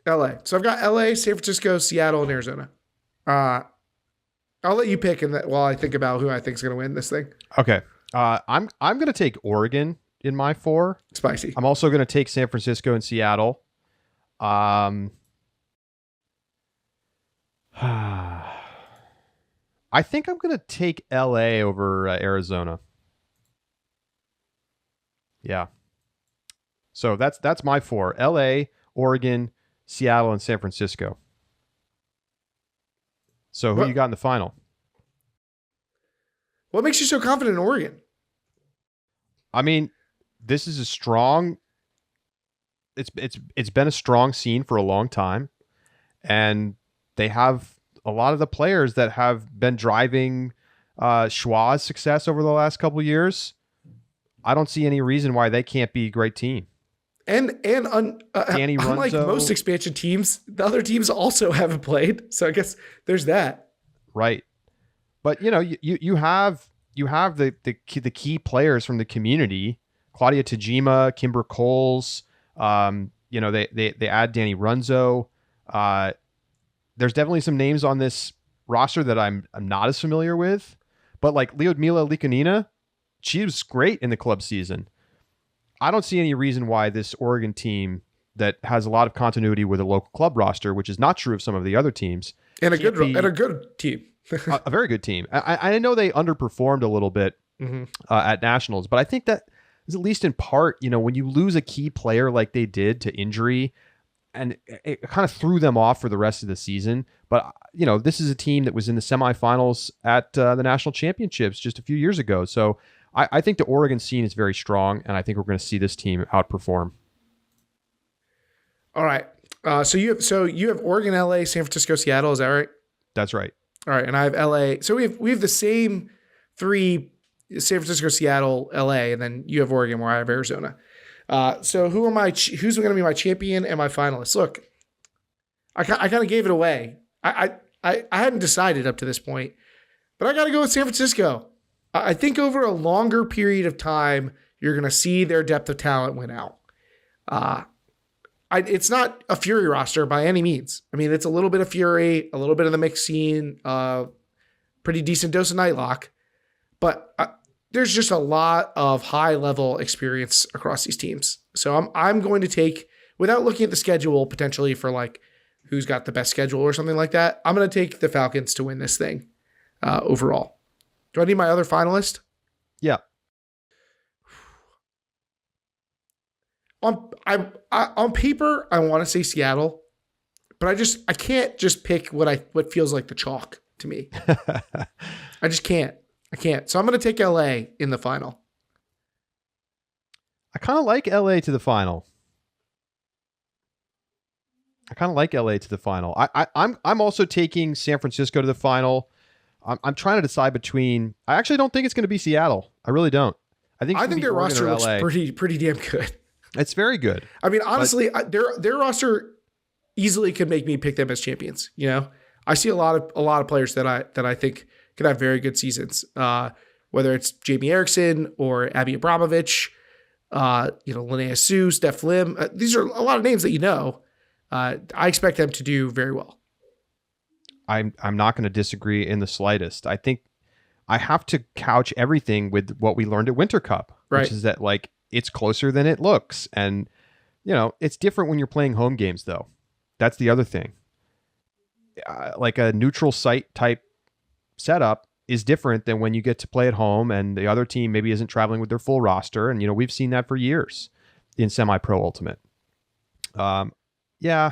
LA. So I've got LA, San Francisco, Seattle, and Arizona. I'll let you pick while I think about who I think is going to win this thing. Okay. I'm going to take Oregon in my 4. Spicy. I'm also going to take San Francisco and Seattle. I think I'm going to take LA over Arizona. Yeah. So that's my 4. LA, Oregon, Seattle, and San Francisco. So who you got in the final? What makes you so confident in Oregon? I mean, this is a strong. It's been a strong scene for a long time, and they have a lot of the players that have been driving Schwa's success over the last couple of years. I don't see any reason why they can't be a great team. And Danny Runzo, unlike most expansion teams, the other teams also haven't played. So I guess there's that. Right. But you have the key players from the community, Claudia Tajima, Kimber Coles. They add Danny Runzo. There's definitely some names on this roster that I'm not as familiar with, but like Lyudmila Likonina, she was great in the club season. I don't see any reason why this Oregon team that has a lot of continuity with a local club roster, which is not true of some of the other tems, and a good team, a very good team. I know they underperformed a little bit at nationals, but I think that is at least in part, when you lose a key player like they did to injury, and it kind of threw them off for the rest of the season. But this is a team that was in the semifinals at the national championships just a few years ago. So I think the Oregon scene is very strong, and I think we're going to see this team outperform. All right. So you have Oregon, LA, San Francisco, Seattle. Is that right? That's right. All right, and I have LA. So we have the same 3: San Francisco, Seattle, LA, and then you have Oregon, where I have Arizona. So who's going to be my champion and my finalist? Look, I kind of gave it away. I hadn't decided up to this point, but I got to go with San Francisco. I think over a longer period of time, you're going to see their depth of talent win out. It's not a Fury roster by any means. I mean, it's a little bit of Fury, a little bit of the mixed scene, pretty decent dose of Nightlock. But there's just a lot of high level experience across these teams. So I'm going to take, without looking at the schedule potentially for like who's got the best schedule or something like that, I'm going to take the Falcons to win this thing overall. Do I need my other finalist? Yeah. On paper, I want to say Seattle, but I can't just pick what feels like the chalk to me. I just can't. I can't. So I'm going to take LA in the final. I kind of like LA to the final. I'm also taking San Francisco to the final. I'm trying to decide between. I actually don't think it's going to be Seattle. I really don't. I think their roster looks pretty damn good. It's very good. I mean, honestly, their roster easily could make me pick them as champions. You know, I see a lot of players that I think could have very good seasons. Whether it's Jamie Erickson or Abby Abramovich, Linnea Sue, Steph Lim. These are a lot of names that you know. I expect them to do very well. I'm not going to disagree in the slightest. I think I have to couch everything with what we learned at Winter Cup, which is that like it's closer than it looks, and it's different when you're playing home games though. That's the other thing. Like a neutral site type setup is different than when you get to play at home and the other team maybe isn't traveling with their full roster, and we've seen that for years in semi-pro ultimate. Yeah.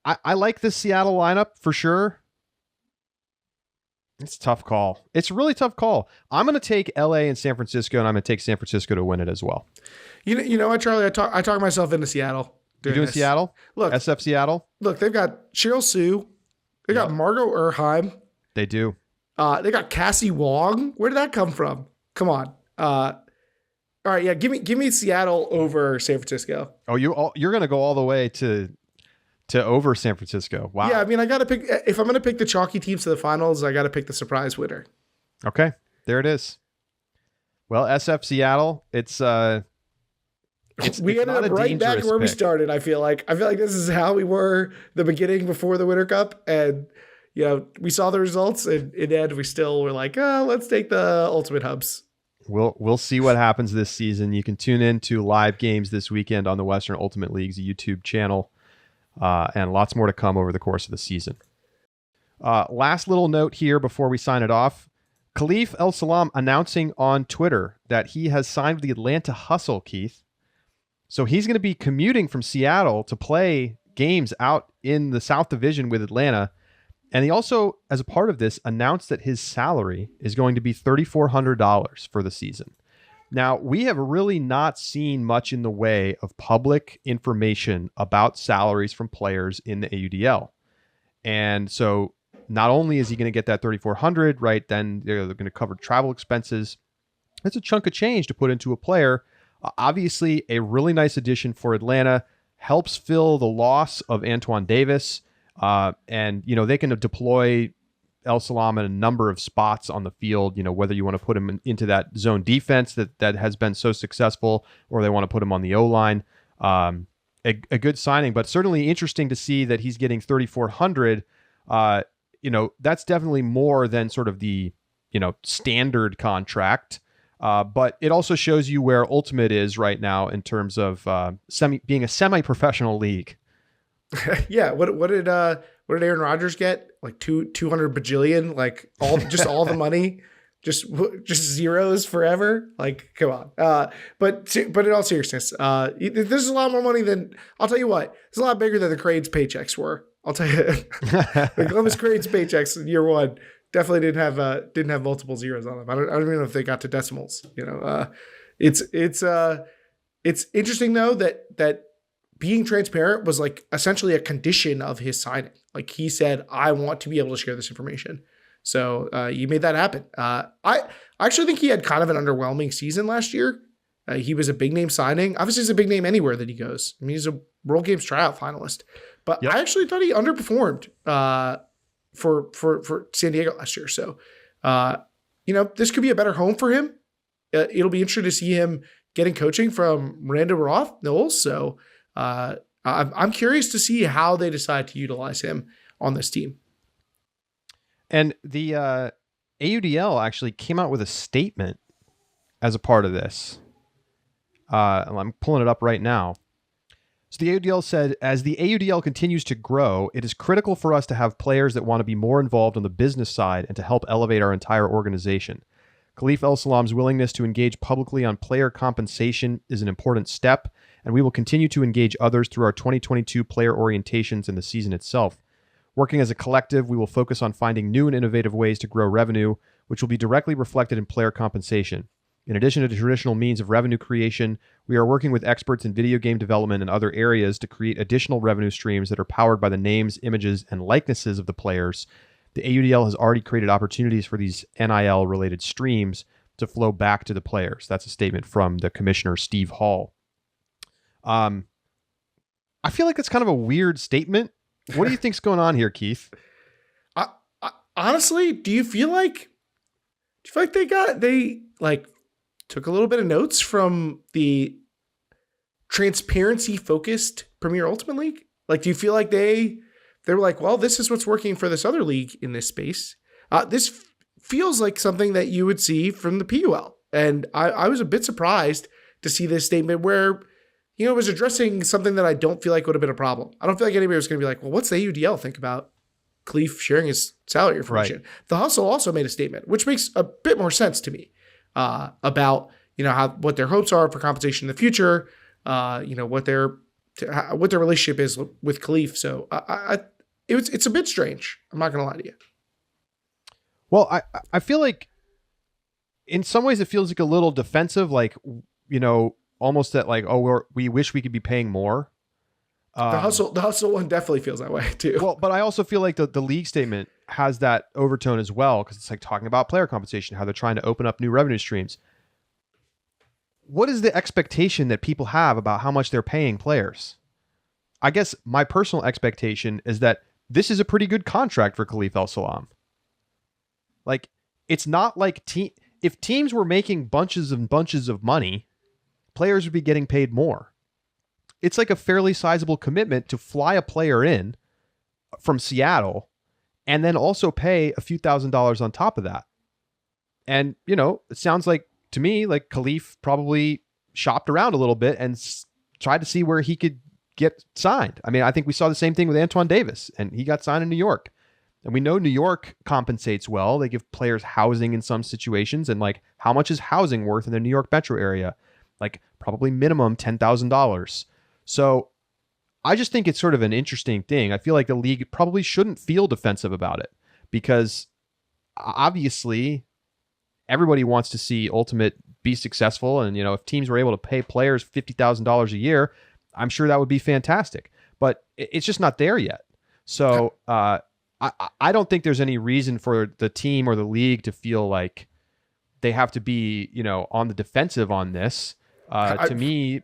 I like the Seattle lineup for sure. It's a tough call. It's a really tough call. I'm going to take LA and San Francisco, and I'm going to take San Francisco to win it as well. You know what, Charlie? I talk myself into Seattle. You're doing Seattle? Look, SF Seattle? Look, they've got Cheryl Sue. They got Margot Erheim. They do. They got Cassie Wong. Where did that come from? Come on. All right, yeah, give me Seattle over San Francisco. Oh, you're going to go all the way to over San Francisco. Wow. Yeah, I mean, I got to pick, if I'm going to pick the chalky teams to the finals, I got to pick the surprise winner. Okay, there it is. Well, SF Seattle, it's we ended up right back where we started. I feel like this is how we were the beginning before the Winter Cup, and we saw the results, and in the end, we still were like, let's take the ultimate hubs. We'll see what happens this season. You can tune in to live games this weekend on the Western Ultimate League's YouTube channel, and lots more to come over the course of the season. Last little note here before we sign it off. Khalif El Salam announcing on Twitter that he has signed with the Atlanta Hustle, Keith. So he's going to be commuting from Seattle to play games out in the South Division with Atlanta. And he also, as a part of this, announced that his salary is going to be $3,400 for the season. Now, we have really not seen much in the way of public information about salaries from players in the AUDL. And so not only is he going to get that $3,400, right, then they're going to cover travel expenses. That's a chunk of change to put into a player. Obviously, a really nice addition for Atlanta, helps fill the loss of Antoine Davis. And they can deploy El Salam in a number of spots on the field, whether you want to put him into that zone defense that has been so successful, or they want to put him on the O-line. A good signing, but certainly interesting to see that he's getting $3,400. That's definitely more than sort of the, standard contract. But it also shows you where Ultimate is right now in terms of being a semi-professional league. Yeah. What did Aaron Rodgers get? Like 200 bajillion? Like all the money, just zeros forever. Like, come on. But in all seriousness, this is a lot more money than, I'll tell you what, it's a lot bigger than the Cranes paychecks were. I'll tell you, the Columbus Cranes paychecks in year one definitely didn't have multiple zeros on them. I don't even know if they got to decimals. It's interesting though that being transparent was like essentially a condition of his signing. Like he said, I want to be able to share this information. So you made that happen. I actually think he had kind of an underwhelming season last year. He was a big name signing. Obviously, he's a big name anywhere that he goes. I mean, he's a World Games tryout finalist. But yep. I actually thought he underperformed for San Diego last year. So, this could be a better home for him. It'll be interesting to see him getting coaching from Miranda Knowles. So I'm curious to see how they decide to utilize him on this team. And the AUDL actually came out with a statement as a part of this. I'm pulling it up right now. So the AUDL said, as the AUDL continues to grow, it is critical for us to have players that want to be more involved on the business side and to help elevate our entire organization. Khalif El-Salam's willingness to engage publicly on player compensation is an important step, and we will continue to engage others through our 2022 player orientations and the season itself. Working as a collective, we will focus on finding new and innovative ways to grow revenue, which will be directly reflected in player compensation. In addition to the traditional means of revenue creation, we are working with experts in video game development and other areas to create additional revenue streams that are powered by the names, images, and likenesses of the players. The AUDL has already created opportunities for these NIL-related streams to flow back to the players. That's a statement from the commissioner, Steve Hall. I feel like it's kind of a weird statement. What do you think's going on here, Keith? Honestly, do you feel like they took a little bit of notes from the transparency focused Premier Ultimate League? Like, do you feel like they were like, well, this is what's working for this other league in this space? This feels like something that you would see from the PUL. And I was a bit surprised to see this statement where, it was addressing something that I don't feel like would have been a problem. I don't feel like anybody was going to be like, well, what's the AUDL think about Khalif sharing his salary information? Right. The Hustle also made a statement, which makes a bit more sense to me, about, what their hopes are for compensation in the future, what their relationship is with Khalif. So it's a bit strange. I'm not going to lie to you. Well, I feel like in some ways it feels like a little defensive, like, almost that like, oh, we wish we could be paying more. The hustle one definitely feels that way too. Well, but I also feel like the league statement has that overtone as well, because it's like talking about player compensation, how they're trying to open up new revenue streams. What is the expectation that people have about how much they're paying players? I guess my personal expectation is that this is a pretty good contract for Khalif El-Salam. Like, it's not like if teams were making bunches and bunches of money, players would be getting paid more. It's like a fairly sizable commitment to fly a player in from Seattle and then also pay a few $1,000s on top of that. And, it sounds like to me, like Khalif probably shopped around a little bit and tried to see where he could get signed. I mean, I think we saw the same thing with Antoine Davis, and he got signed in New York. And we know New York compensates well. They give players housing in some situations. And like, how much is housing worth in the New York metro area? Like probably minimum $10,000. So I just think it's sort of an interesting thing. I feel like the league probably shouldn't feel defensive about it, because obviously everybody wants to see Ultimate be successful. And, if teams were able to pay players $50,000 a year, I'm sure that would be fantastic, but it's just not there yet. So I don't think there's any reason for the team or the league to feel like they have to be, on the defensive on this. To me,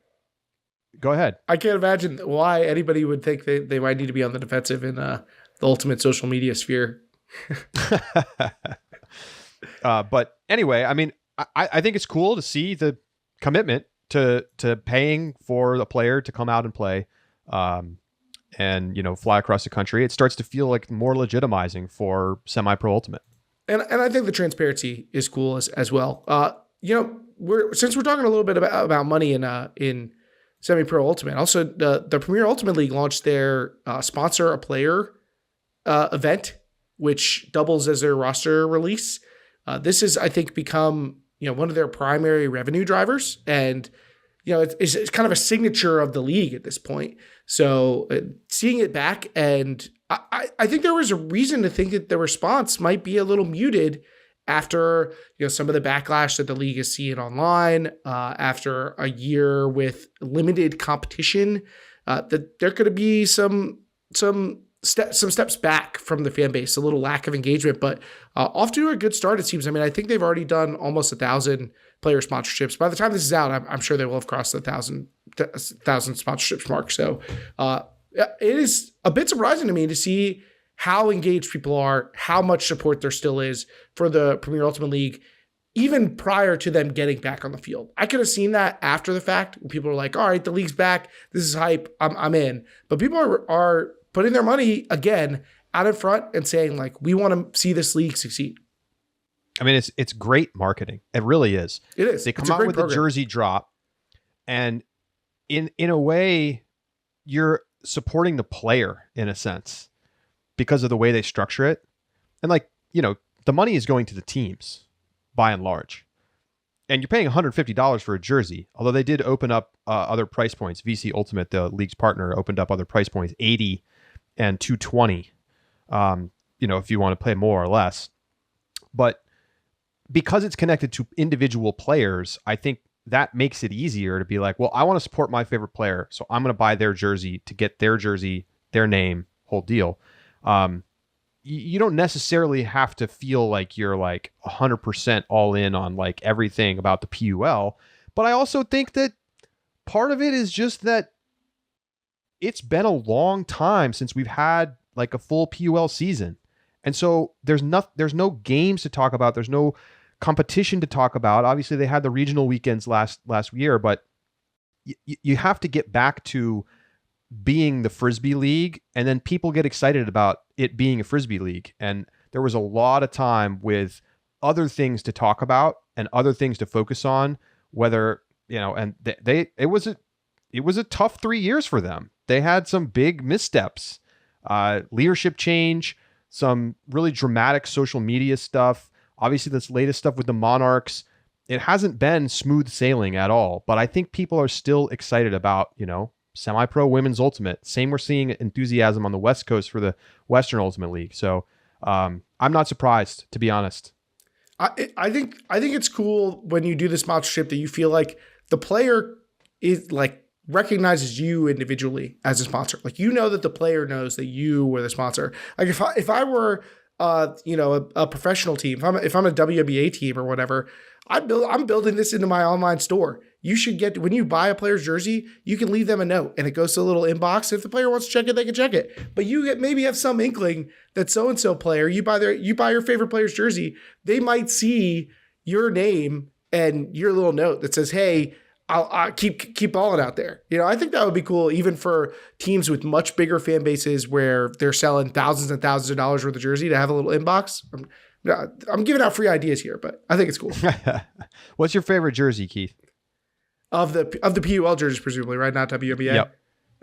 go ahead. I can't imagine why anybody would think they might need to be on the defensive in the Ultimate social media sphere. But anyway, I mean, I think it's cool to see the commitment to paying for the player to come out and play, and fly across the country. It starts to feel like more legitimizing for semi-pro Ultimate. And I think the transparency is cool as well. Since we're talking a little bit about money in semi-pro Ultimate, also the Premier Ultimate League launched their sponsor a player event, which doubles as their roster release. This has, I think, become one of their primary revenue drivers, and it's kind of a signature of the league at this point. So seeing it back, and I think there was a reason to think that the response might be a little muted after some of the backlash that the league is seeing online, after a year with limited competition, that there could be some steps back from the fan base, a little lack of engagement, but off to a good start, it seems. I mean, I think they've already done almost 1,000 player sponsorships. By the time this is out, I'm sure they will have crossed the 1,000 sponsorships mark. So it is a bit surprising to me to see how engaged people are, how much support there still is for the Premier Ultimate League, even prior to them getting back on the field. I could have seen that after the fact, when people are like, all right, the league's back, this is hype, I'm in. But people are putting their money again out in front and saying, like, we want to see this league succeed. I mean, it's great marketing. It really is. It is. They come out with a jersey drop, and in a way, you're supporting the player in a sense because of the way they structure it. And like, the money is going to the teams by and large. And you're paying $150 for a jersey, although they did open up other price points. VC Ultimate, the league's partner, opened up other price points, $80 and $220. If you want to pay more or less. But because it's connected to individual players, I think that makes it easier to be like, well, I want to support my favorite player, so I'm going to buy their jersey to get their jersey, their name, whole deal. You don't necessarily have to feel like you're like 100% all in on like everything about the PUL. But I also think that part of it is just that it's been a long time since we've had like a full PUL season. And so there's no games to talk about. There's no competition to talk about. Obviously they had the regional weekends last year, but you have to get back to being the Frisbee League, and then people get excited about it being a Frisbee League. And there was a lot of time with other things to talk about and other things to focus on, whether, and it was a tough 3 years for them. They had some big missteps, leadership change, some really dramatic social media stuff. Obviously this latest stuff with the Monarchs, it hasn't been smooth sailing at all, but I think people are still excited about, semi-pro women's ultimate. Same, we're seeing enthusiasm on the West Coast for the Western Ultimate League. So I'm not surprised, to be honest. I think it's cool when you do the sponsorship that you feel like the player is like recognizes you individually as a sponsor. Like, that the player knows that you were the sponsor. Like if I were a professional team, if I'm a WNBA team or whatever, I'm building this into my online store. You should get, when you buy a player's jersey, you can leave them a note and it goes to a little inbox. If the player wants to check it, they can check it. But you maybe have some inkling that so-and-so player, you buy your favorite player's jersey, they might see your name and your little note that says, hey, I'll keep balling out there. I think that would be cool, even for teams with much bigger fan bases where they're selling thousands and thousands of dollars worth of jersey, to have a little inbox. I'm giving out free ideas here, but I think it's cool. What's your favorite jersey, Keith? Of the PUL jerseys, presumably, right? Not WNBA. Yep.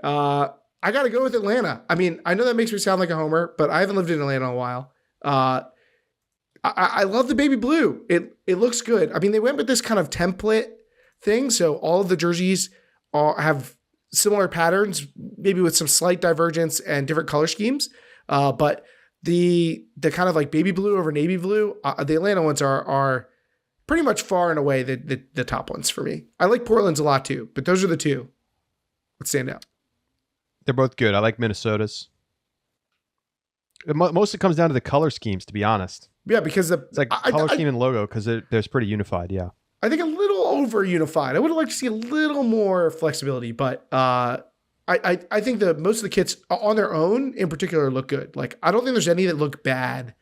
I got to go with Atlanta. I mean, I know that makes me sound like a homer, but I haven't lived in Atlanta in a while. I love the baby blue. It looks good. I mean, they went with this kind of template thing, so all of the jerseys have similar patterns, maybe with some slight divergence and different color schemes. But the kind of like baby blue over navy blue, the Atlanta ones are pretty much far and away the top ones for me. I like Portland's a lot too, but those are the two that stand out. They're both good. I like Minnesota's. It mostly comes down to the color schemes, to be honest. Yeah, because it's like color scheme and logo, because they're pretty unified. Yeah, I think a little over unified. I would have liked to see a little more flexibility, but I think most of the kits on their own in particular look good. Like, I don't think there's any that look bad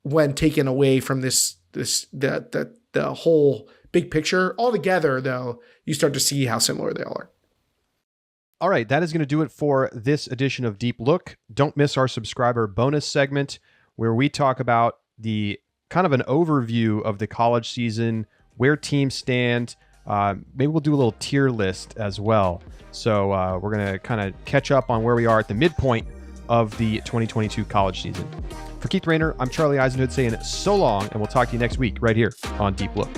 when taken away from the whole big picture. Altogether, though, you start to see how similar they all are. All right, that is going to do it for this edition of Deep Look. Don't miss our subscriber bonus segment where we talk about the kind of an overview of the college season, where teams stand. Maybe we'll do a little tier list as well. So we're going to kind of catch up on where we are at the midpoint of the 2022 college season. For Keith Rayner, I'm Charlie Eisenhood saying so long, and we'll talk to you next week right here on Deep Look.